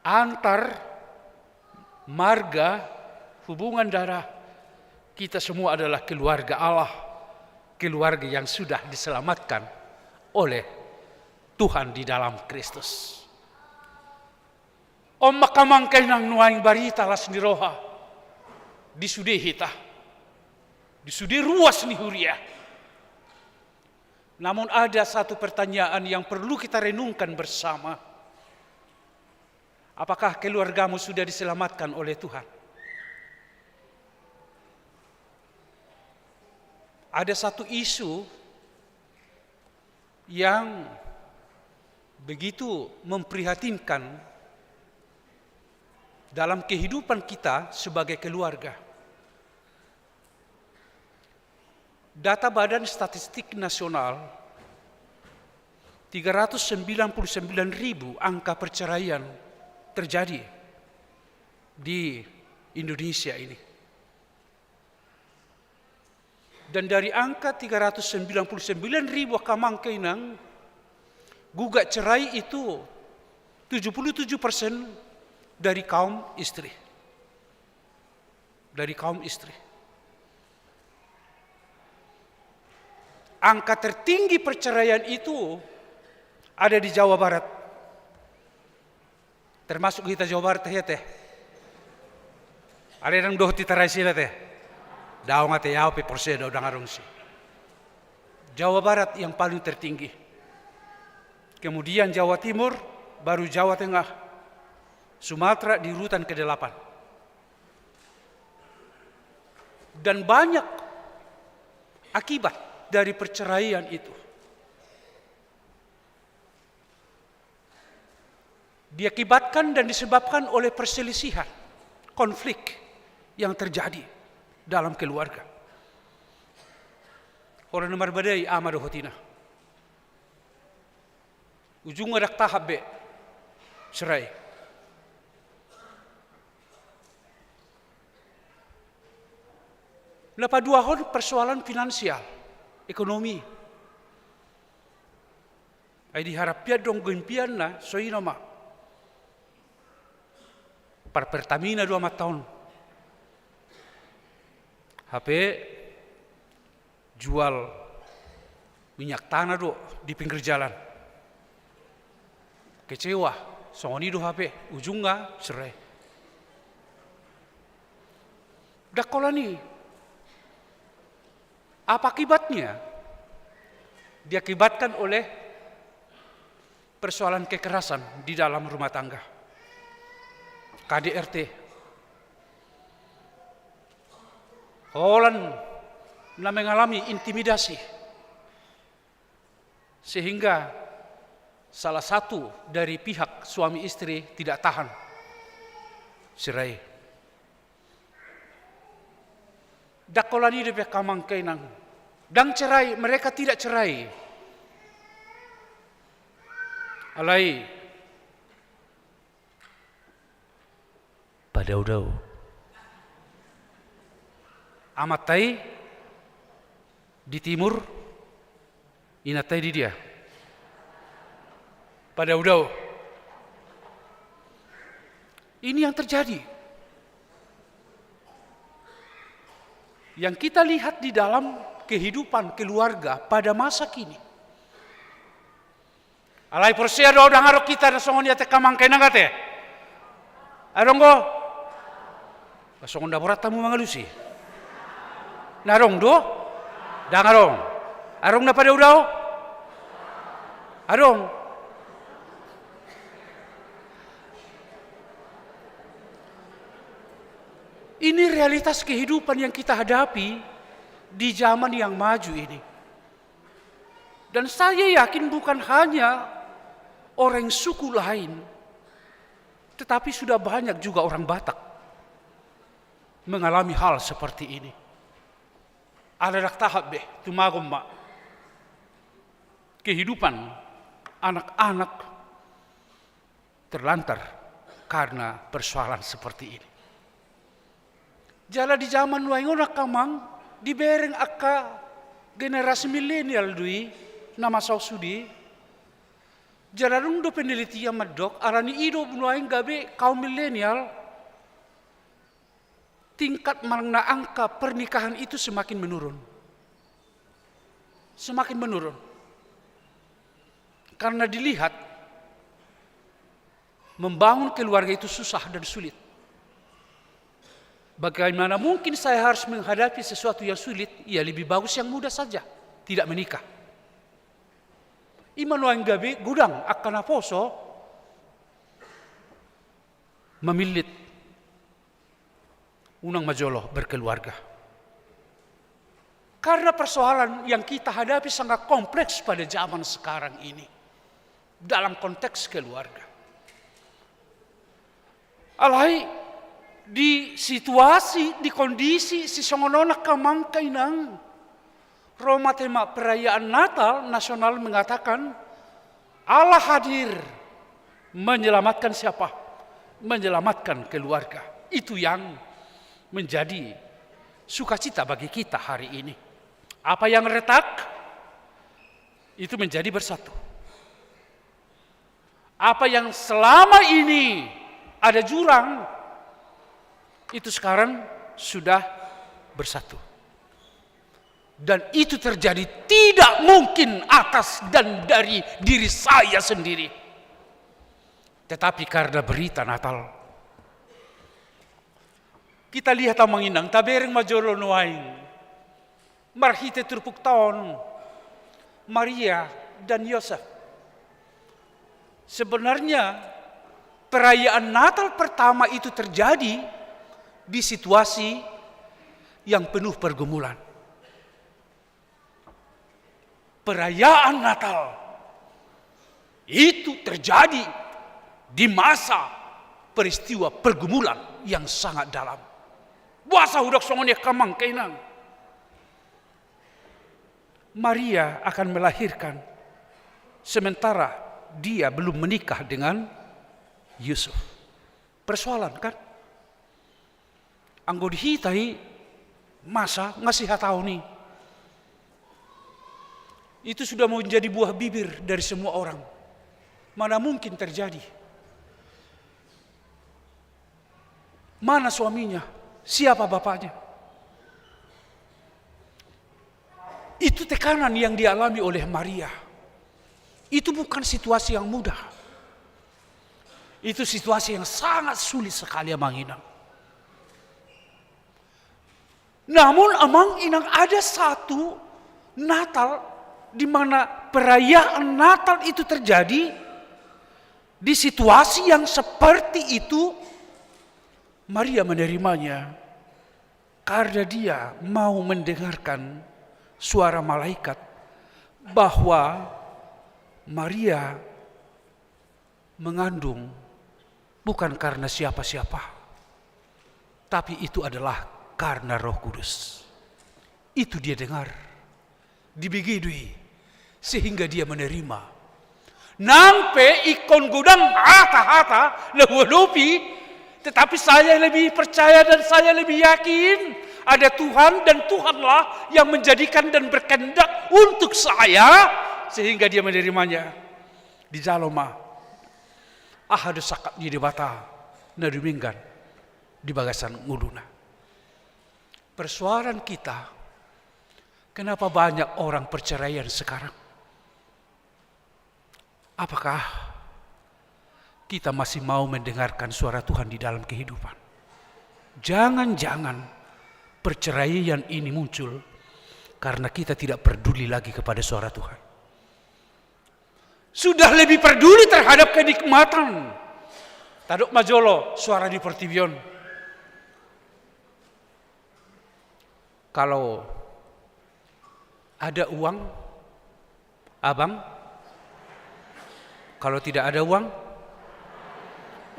antar marga hubungan darah, kita semua adalah keluarga Allah, keluarga yang sudah diselamatkan oleh Tuhan di dalam Kristus. Om makamangkay ng nuaing barita las niroha di Sudi Hita, di Sudi Ruas Nihuria. Namun ada satu pertanyaan yang perlu kita renungkan bersama. Apakah keluargamu sudah diselamatkan oleh Tuhan? Ada satu isu yang begitu memprihatinkan dalam kehidupan kita sebagai keluarga. Data Badan Statistik Nasional, 399.000 angka perceraian terjadi di Indonesia ini. Dan dari angka 399.000 kamangkainang, gugat cerai itu 77% dari kaum istri. Dari kaum istri. Angka tertinggi perceraian itu ada di Jawa Barat. Termasuk kita Jawa Barat ya teh. Ada yang doh titarai sila teh. Daung ate yao pe porsedo dangarong si. Jawa Barat yang paling tertinggi. Kemudian Jawa Timur, baru Jawa Tengah. Sumatera di urutan ke-8. Dan banyak akibat dari perceraian itu. Diakibatkan dan disebabkan oleh perselisihan, konflik yang terjadi dalam keluarga. Orang nomor badai amado hotina. Ujung adak tahap be cerai. Lepas 2 tahun persoalan finansial, ekonomi. Ay diharapkan dong gempian na soino ma. Par Pertamina 2 tahun. HP jual minyak tanah do di pinggir jalan. Kecewa, songoni do HP, ujungnya cerai. Dakolani, apa akibatnya? Diakibatkan oleh persoalan kekerasan di dalam rumah tangga. KDRT. Holland mengalami intimidasi sehingga salah satu dari pihak suami istri tidak tahan cerai. Dakolani de kamangkainang dang cerai, mereka tidak cerai. Alai padau-dau amatai di timur, inatai di dia. Pada udau. Ini yang terjadi. Yang kita lihat di dalam kehidupan keluarga pada masa kini. Alai porsia do udang harok kita na songon ya te kamangkainang kate. Aronggo. Songon da borat tamu mangalusi. Narong do, dangarong. Arong na pada udao. Arong. Ini realitas kehidupan yang kita hadapi di zaman yang maju ini. Dan saya yakin bukan hanya orang suku lain, tetapi sudah banyak juga orang Batak mengalami hal seperti ini. Ada dak tahap be tumagom ma. Kehidupan anak-anak terlantar karena persoalan seperti ini. Jala di zaman nuaingon kamang dibereng akka generasi milenial dui nama sausudi. Jala rung do penelitian madok arani ido nuaing gabe kaum milenial. Tingkat mana angka pernikahan itu semakin menurun. Semakin menurun. Karena dilihat membangun keluarga itu susah dan sulit. Bagaimana mungkin saya harus menghadapi sesuatu yang sulit? Ya lebih bagus yang mudah saja, tidak menikah. Imanuang gabi gudang akan aposo memilit unang majolo berkeluarga. Karena persoalan yang kita hadapi sangat kompleks pada zaman sekarang ini dalam konteks keluarga. Alai di situasi, di kondisi si songonona kamangkay nang Roma tema perayaan Natal nasional mengatakan Allah hadir menyelamatkan siapa? Menyelamatkan keluarga. Itu yang menjadi sukacita bagi kita hari ini. Apa yang retak itu menjadi bersatu. Apa yang selama ini ada jurang itu sekarang sudah bersatu. Dan itu terjadi tidak mungkin atas dan dari diri saya sendiri. Tetapi karena berita Natal. Kita lihat ang manginang tabereng majolo nuaing. Marhite turpuk taon. Maria dan Yosef. Sebenarnya perayaan Natal pertama itu terjadi di situasi yang penuh pergumulan. Perayaan Natal itu terjadi di masa peristiwa pergumulan yang sangat dalam. Buasa hudak songonya kamang kainang. Maria akan melahirkan sementara dia belum menikah dengan Yusuf. Persoalan kan? Anggo dihitai masa ngasih hatau nih. Itu sudah menjadi buah bibir dari semua orang. Mana mungkin terjadi? Mana suaminya? Siapa bapaknya? Itu tekanan yang dialami oleh Maria. Itu bukan situasi yang mudah. Itu situasi yang sangat sulit sekali Amang Inang. Namun Amang Inang ada satu Natal di mana perayaan Natal itu terjadi di situasi yang seperti itu. Maria menerimanya karena dia mau mendengarkan suara malaikat bahwa Maria mengandung bukan karena siapa-siapa, tapi itu adalah karena Roh Kudus. Itu dia dengar, dibigidui, sehingga dia menerima. Nampe ikon gudang hata-hata lewelupi, tetapi saya lebih percaya dan saya lebih yakin ada Tuhan dan Tuhanlah yang menjadikan dan berkehendak untuk saya, sehingga dia menerimanya. Di Jaloma, ada sakap di bata, naduminggan di bagasan nguluna. Persoalan kita, kenapa banyak orang perceraian sekarang? Apakah kita masih mau mendengarkan suara Tuhan di dalam kehidupan? Jangan-jangan perceraian ini muncul karena kita tidak peduli lagi kepada suara Tuhan. Sudah lebih peduli terhadap kenikmatan. Taduk majolo suara di Pertibion. Kalau ada uang, abang. Kalau tidak ada uang,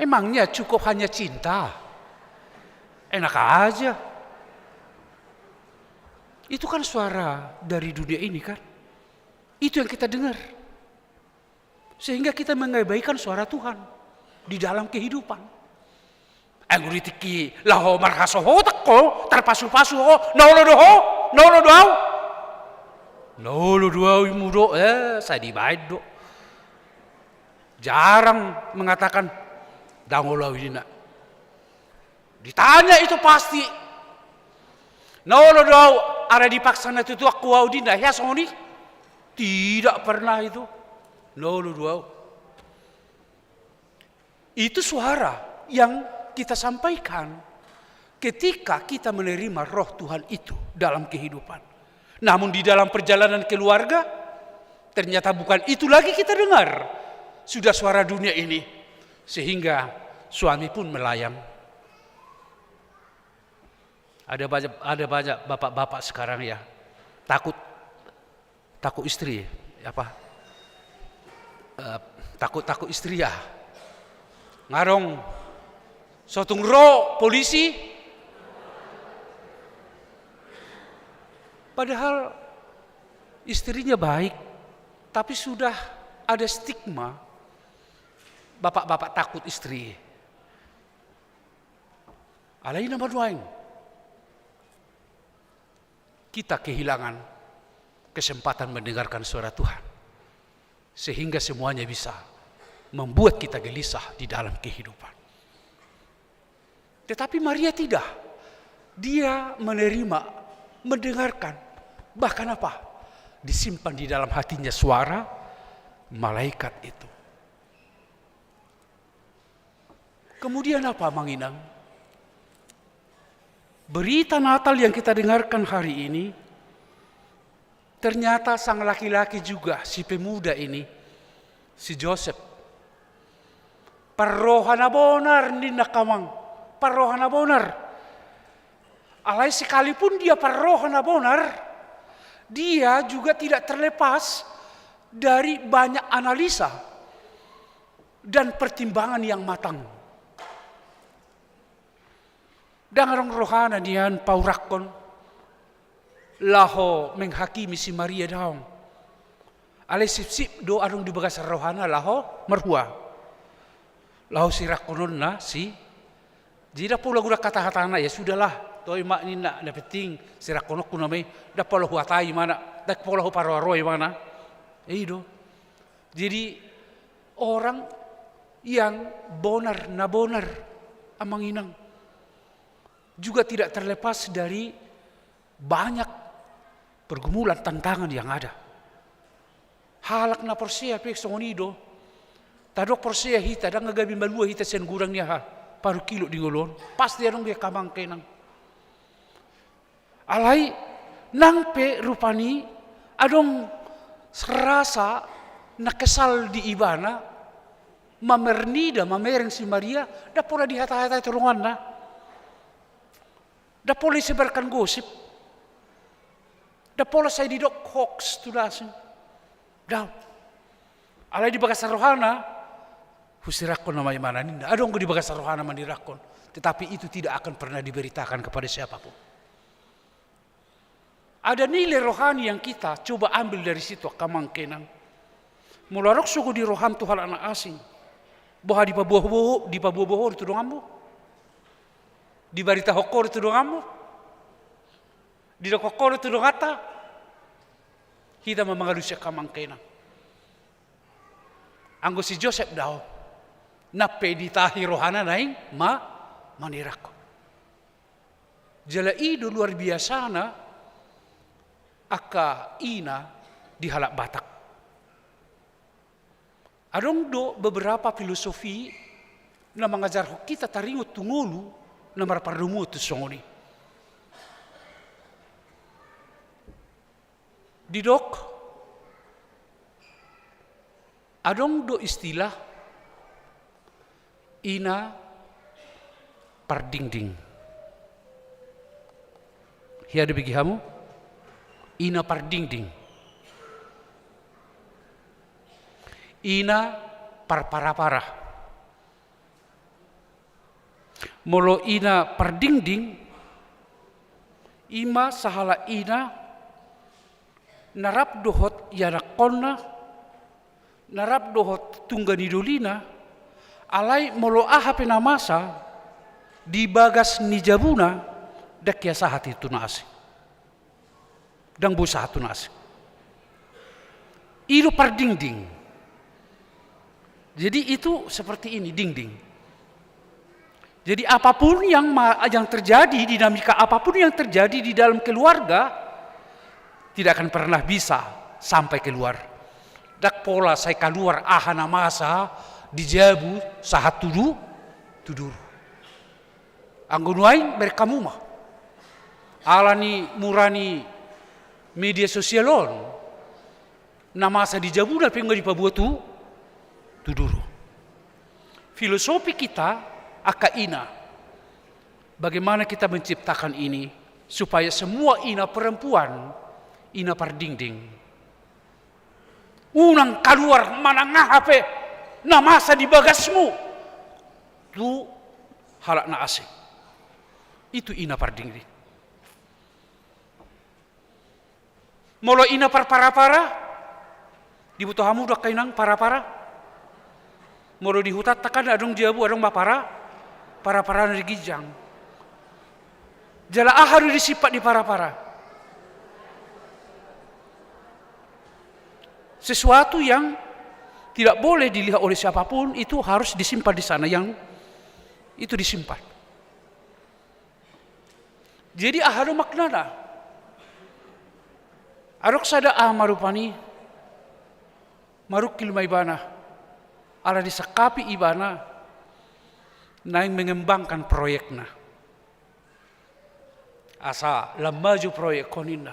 emangnya cukup hanya cinta? Enak aja. Itu kan suara dari dunia ini kan. Itu yang kita dengar. Sehingga kita mengabaikan suara Tuhan di dalam kehidupan. Anguritiki laho marhaso ho takko terpasu-pasu ho nolo doau imudo saya dibaid do. Jarang mengatakan dangolau ini nak. Ditanya itu pasti. Nolo doau ada dipaksana itu aku audina ya soni. Tidak pernah itu. Nolo doau. Itu suara yang kita sampaikan ketika kita menerima roh Tuhan itu dalam kehidupan. Namun di dalam perjalanan keluarga, ternyata bukan itu lagi kita dengar. Sudah suara dunia ini. Sehingga suami pun melayang. Ada banyak bapak-bapak sekarang ya, takut istri, takut istri ya. Ngarong sotung ro polisi, padahal istrinya baik, tapi sudah ada stigma bapak-bapak takut istri. Alai nama duain, kita kehilangan kesempatan mendengarkan suara Tuhan, sehingga semuanya bisa membuat kita gelisah di dalam kehidupan. Tetapi Maria tidak. Dia menerima, mendengarkan, bahkan apa? Disimpan di dalam hatinya suara malaikat itu. Kemudian apa, Manginang? Berita Natal yang kita dengarkan hari ini, ternyata sang laki-laki juga, si pemuda ini, si Joseph, parrohana bonar ni nakamang, parrohana bonar. Alai sekalipun dia parrohana bonar, dia juga tidak terlepas dari banyak analisa dan pertimbangan yang matang. Dangarong rohana nian paurakon laho menghakimi si Maria daong. Alai sip-sip do arong di bagas rohana laho merhua. Lau sirakonon na si jida pula guna kata-katana ya sudahlah toi mak ni nak penting sirakonok kuna me da pula huatai mana da pula parwaroi mana do. Jadi orang yang bonar na bonar amang inang juga tidak terlepas dari banyak pergumulan tantangan yang ada. Halak na porsia pek songonido tadok porsia hita dan ngagabi malua hita sen gurang niya ha paru kilo di ngolon pasti adong dia kamang kenang alai nangpe rupani adong serasa nakesal di ibana mamernida mamereng si Maria da pola di hata-hata turungan na da pola sebarkan gosip da pola saya didok hoax tulasin da alai di bagas rohana husirakon namanya mana ini, adong di bagas rohana mandirakon, tetapi itu tidak akan pernah diberitakan kepada siapapun. Ada nilai rohani yang kita coba ambil dari situ kamang kenang. Mularok suku di rohan Tuhan anak asing, boha di pabuah-boho itu dongamu, di barita hokor itu dongamu, di dokokor itu dongata, kita memangalusya kamang kenang. Anggo si Joseph dao. Nape ditahi rohana naing manirako. Jala ido luar biasa na aka ina di halak Batak. Adong do beberapa filosofi na mengajar kita taringot tungulu na marapardumu tu songoni. Didok adong do istilah ina pardingding. Hiada bagi kamu ina pardingding. Ina parpara-para. Molo ina pardingding ima sahala ina narap dohot yana konna narap dohot tungganidolina alai molo aha penamasa di bagas nijabuna dak kiasa hati tu nasi dang busa tu nasi iru pardingding. Jadi itu seperti ini dingding. Jadi apapun yang terjadi, dinamika apapun yang terjadi di dalam keluarga tidak akan pernah bisa sampai keluar. Dak pola saya keluar ahana masa dijabu sahat tudur. Anggunuain berkamu mah. Alani murani media sosialon. Nama asa di jabuna pengen di pabuat tu dulu. Filosofi kita ina. Bagaimana kita menciptakan ini supaya semua ina perempuan ina pardingding. Unang keluar mana ngahape nama asa di bagasmu. Tu halak na asing. Itu ina pardingding. Molo ina para dibutuh hamu dak kainang para. Molo di hutat takan adong jabu adong para na digijang. Jala aharu disipat di para. Sesuatu yang tidak boleh dilihat oleh siapapun itu harus disimpan di sana, yang itu disimpan. Jadi aharu maknana. Arok sada marupani maruk kilma ibana ala disakapi ibana naing mengembangkan proyekna asa lamaju proyek konina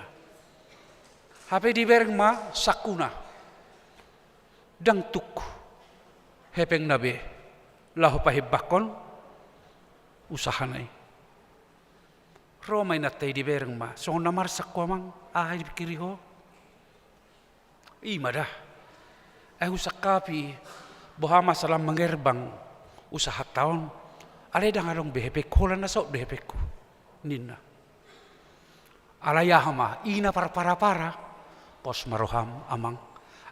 hape di bereng ma sakuna dang tuk hepeng nabe lahu pahibakon usahanai Roma inattay di bereng ma so namar sakwamang ahai dipikiri ho imada usakapi bohama salam mengerbang usaha tahun alay dang arong behepek holan na sok behepekku ninna alayahama ina para pos maroham amang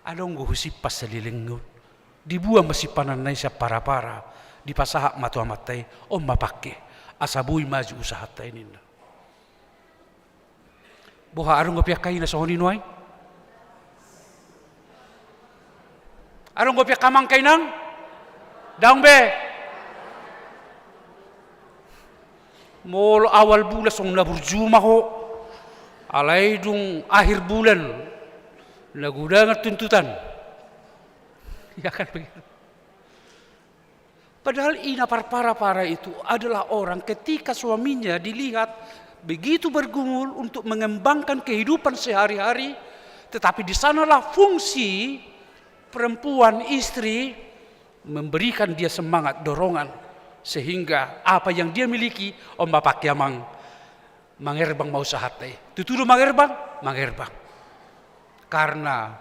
adong guhusip pas salilinggo dibuang masipanan na siya para di pasahak matu amatay o mapake asabuy maju usaha tayo ninna boha arong gopiak kayo na sa honinuay arong gopiak kamang kayo nang daong be mol awal bulan song naburjuma ho alay dung akhir bulan nagudangat tuntutan ya kan begitu. Padahal ina para itu adalah orang ketika suaminya dilihat begitu bergumul untuk mengembangkan kehidupan sehari-hari, tetapi di sanalah fungsi perempuan istri memberikan dia semangat, dorongan, sehingga apa yang dia miliki om bapak yamang mangerbang mau sahate. Tutudu mangerbang, karena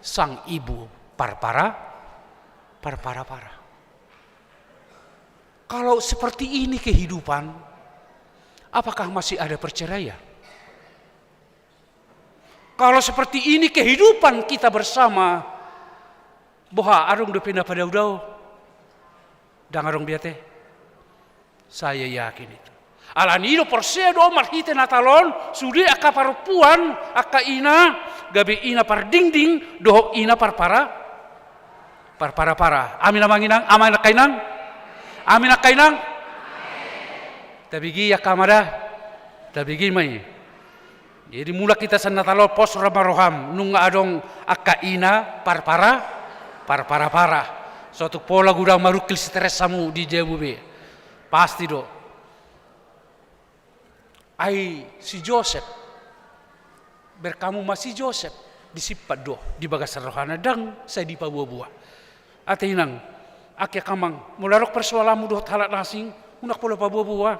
sang ibu para. Kalau seperti ini kehidupan, apakah masih ada perceraian? Kalau seperti ini kehidupan kita bersama, boha arung do pindah pada udau, dan arung biate, saya yakin itu. Alanido porsedo marhite natalon, sudi aka perempuan, aka ina, gabe ina par dingding, doh ina para. Amin amanginang, amin kainang. Amin kainang. Tabigi ya kamada. Tabigi may. Jadi mula kita sa natalo pos ramaroham nung adong akaina para. Suatu pola gudang marukil stres samu di jebube. Pasti do. Ai si Joseph berkamu masih Joseph disipat do di bagas rohana dang saya di pabuah-buah. Atinang akia kamang mularok persoalamu do halak nasing unak pola pabuah-buah.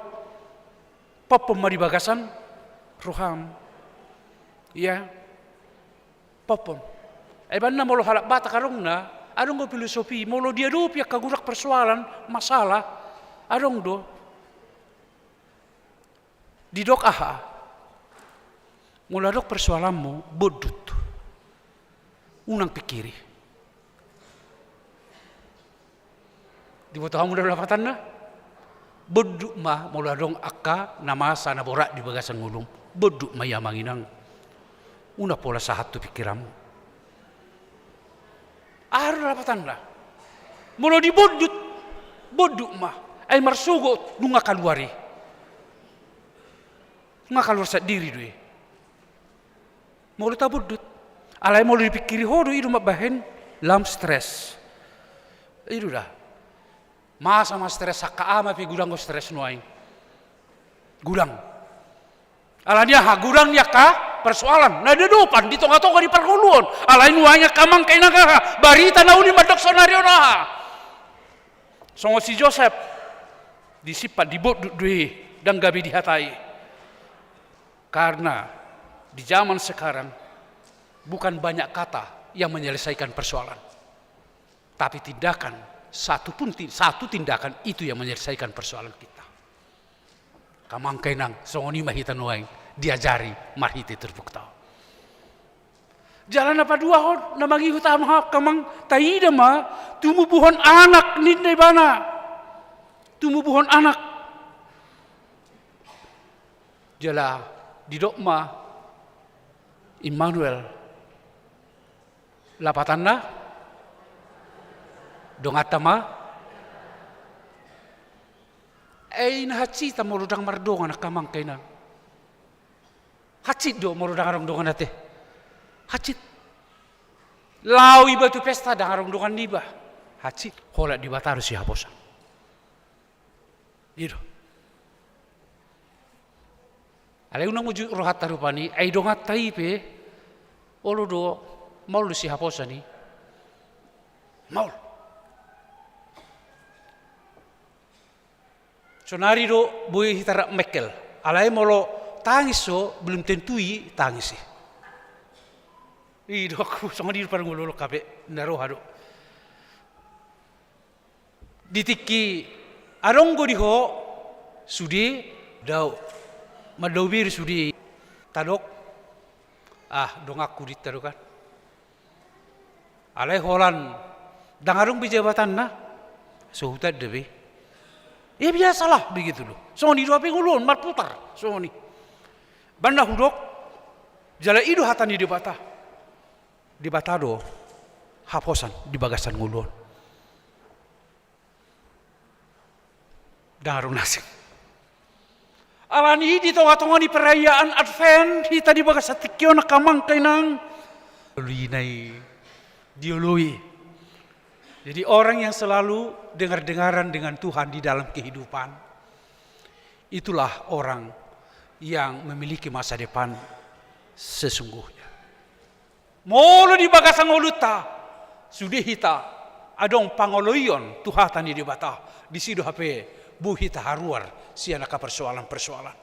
Papom mari bagasan roham. Ya. Papom. Banna molo halak bata karong na adong go filosofi molo dia do pia kagurak persoalan masalah adong do didok aha mula dok persoalanmu bodut unang pikiri dibutuh kamu dalam lapatan na bodut mah mula dong akka namasa naborak di bagasan ngulung bodut mah yamanginang una pola sahatu pikiranmu aru lapatan na mula di bodut mah ay marsugo nunga kaluari nga kaluar sa diri doy mau lu tabudut alay mau lu dipikiri hodo itu mabahen lam stres itu dah masa stres saka ama pi gudang go stres noain Gudang. Alanya gudang ya kah persoalan. Nah di depan di tongah-tongah di perguluan. Alain wanya kamang kay naga barita na uni madok sonario na. Songo si Joseph disipat dibot duwe dan gabi dihatai. Karena di zaman sekarang bukan banyak kata yang menyelesaikan persoalan. Tapi tindakan, satu tindakan itu yang menyelesaikan persoalan kita. Kamang kainang, songoni mahita nuaing, diajari marhiti terbukta. Jalan apa dua hon, namangi utama kamang taida ma, tumubuhon anak nindai bana. Tumubuhon anak. Jala didok ma, Immanuel, lapatanna, dongatama, hacita morudang mardongan kamang kainang. Hacit do morudang arong dongan ate. Hacit. Lawi batu pesta dang arong dongan niba. Hacit. Hola di bataru si haposan. Itu. Alai unang muju rohat tarupani, ai dongat taipe, olo do maul si haposani. Maul. Sonari do boy hitara mekel. Alai molo tangis so belum tentui tangis sih. Ido aku songo di depan ngulolo kape naro hado. Ditiki aronggo diho sudi dau madawir sudi tadok dong aku ditarukan. Alai holan dangarung bijabatan na suhutat debe. Biasalah begitu loh. Songo di dua pengulun mar putar songo ni. Banda hudok jala idu hatani di bata. Di bata do haposan di bagasan ngulun. Darung nasib. Alani di tengah-tengah di perayaan Advent kita di bagasan tikyo na kamang kainang. Luinai dioloi. Jadi orang yang selalu dengar-dengaran dengan Tuhan di dalam kehidupan, itulah orang yang memiliki masa depan sesungguhnya. Molo di bagasan oluta, sudah hita, adong pangoloyon Tuhan di bata, di sido hape buhita haruar sianaka persoalan-persoalan.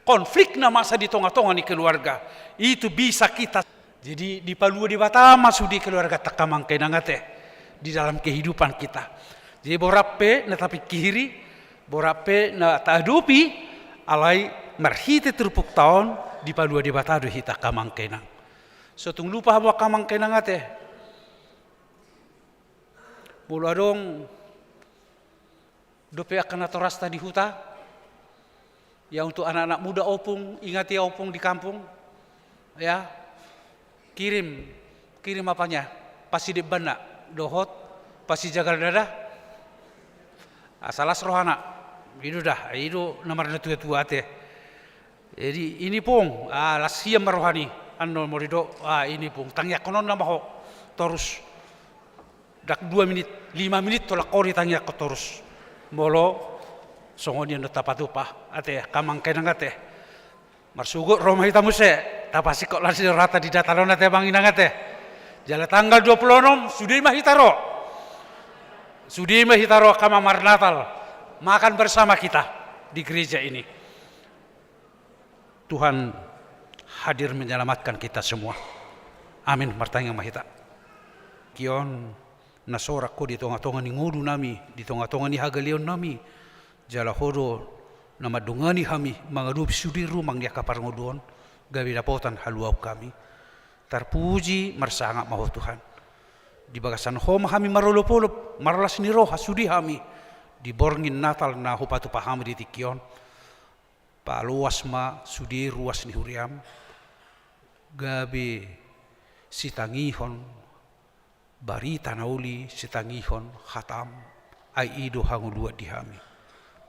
Konflik na masa di tengah-tengah di keluarga, itu bisa kita. Jadi di palua di bata masuk di keluarga takamang kenangate. Di dalam kehidupan kita. Jadi borape na tapi kiri, borape na taadupi, alai marhite terpuk tahun di palua di batado hita kamang kenang. So tung lupa hawa kamang kenang ate. Bulu adong dope akan atorasta di huta. Ya untuk anak-anak muda opung, ingati opung di kampung. Ya. Kirim apanya? Pasti di bana. Dohot pasti jaga dada asalas rohana itu dah itu nomor tua teh jadi ini pun lasiam rohani ando morido ini pun tangya konon nama ho terus dak 2 menit 5 menit tolak kori tangya ko terus molo songoni ando tapatupa ate kamang kenang ate marsugo romah hitamu se tapasi kok lasi rata di datalon ate banginang ate jala tanggal 26 sudah mahitaro kamamar Natal makan bersama kita di gereja ini. Tuhan hadir menyelamatkan kita semua. Amin. Martanya mahita. Kion nasora ko di tengah-tengah ni ngudu nami, di tengah-tengah ni hagalion nami. Jala hodo nama dungani kami mangadup sudiru mangya kapar ngudon gawi dapotan haluau kami. Terpuji marsangak mahu Tuhan. Di bagasan homa kami marolop-olop, marlas ni roh hasudi kami. Di borngin Natal na hupatu pahami di tikion. Paluas ma sudi ruas ni huriam. Gabi sitangihon, barita nauli sitangihon khatam. Ai ido hangulua di kami.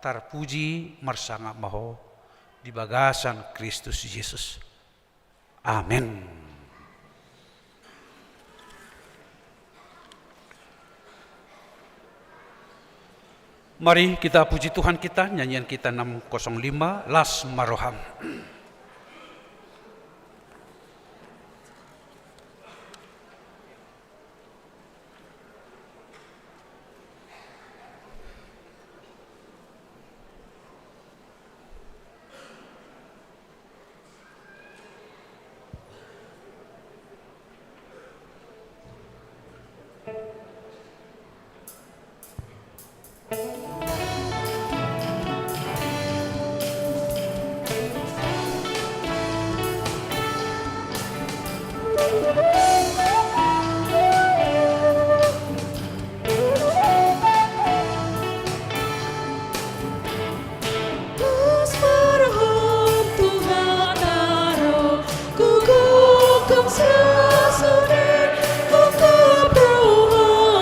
Terpuji marsangak mahu di bagasan Kristus Yesus. Amin. Mari kita puji Tuhan kita, nyanyian kita 605, Las Maroham. Ku gugum sesudah, ku keberuhan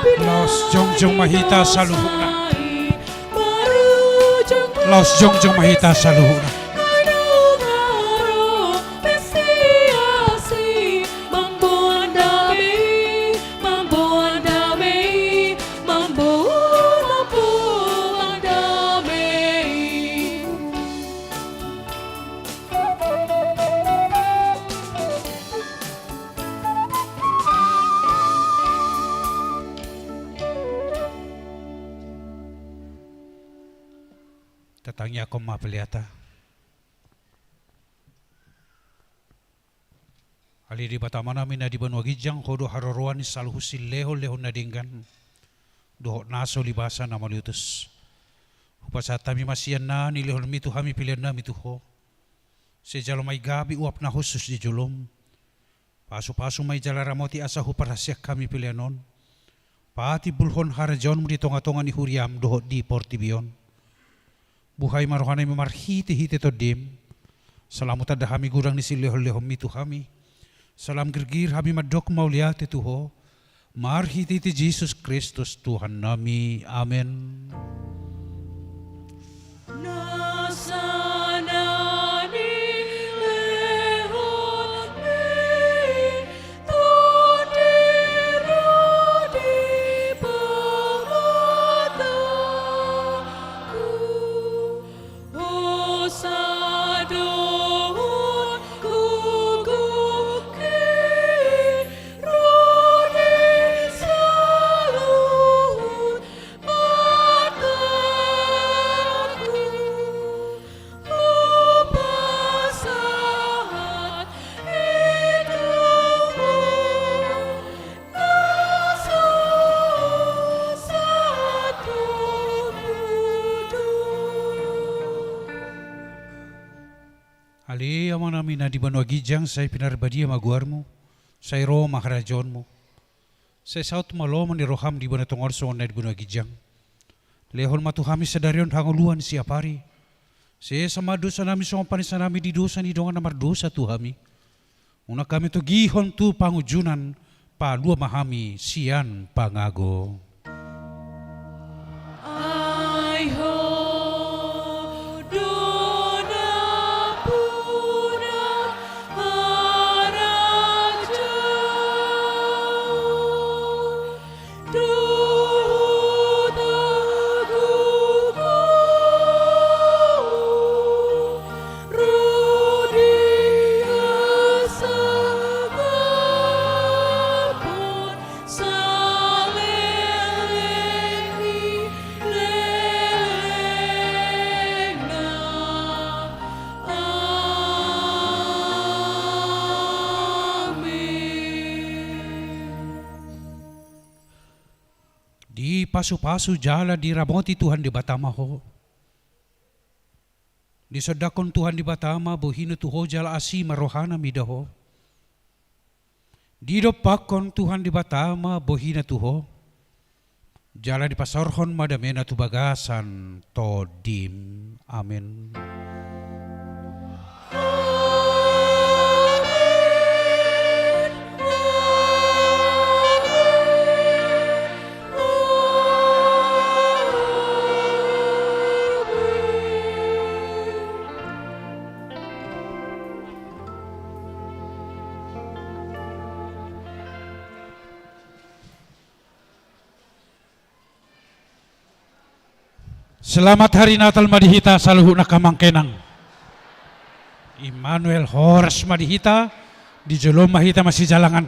Laos jongjong mahita saluhuna. Laos jongjong mahita saluhuna. Tatangnya ako mapeliata. Ali di batama namin na di banwa gijang kodo hararuan ni salhusi leho na dinggan. Doho naso libasa na maliutus. Upasata mi masiyan na nilehon mitu hami pilihan na mitu ho. Sejalo may gabi uap na husus di julom. Paso-paso may jalaramoti asa huparasyak kami pilihanon. Pati bulhon harajon mo di tonga-tonga ni huriam doho di portibion. Buhay marohanay mamarhiti-hiti to dim. Salamu tada hami gurang ni silehol-lehom mitu hami. Salam gergir hami madok mauliati tuho. Marhiti ti Jesus Kristus Tuhan nami. Amen. Ali ama namin na di banwa gijang say pinarbadia maguar mo, say ro maharajon mo. Say saut malo ni roham di banwa tungor so na di banwa gijang. Lehon matuhami sa darion hanguluan si apari. Say sama dosa namin so panisa namin di dosa ni dongan namar dosa tuhami. Una kami to gihon tu pangujunan pa lua mahami sian pangago. Di pasu-pasu jala di ramoti Tuhan di Batama ho. Di sodakon Tuhan di Batama bohino tuho jala asi marohana midaho. Di dopakon Tuhan di Batama bohina tuho. Jala di pasorhon madamena tu bagasan todim. Amin. Selamat Hari Natal Madihita saluhu na kamangkenang. Immanuel Horas Madihita di Jolom Mahita masih jalangan.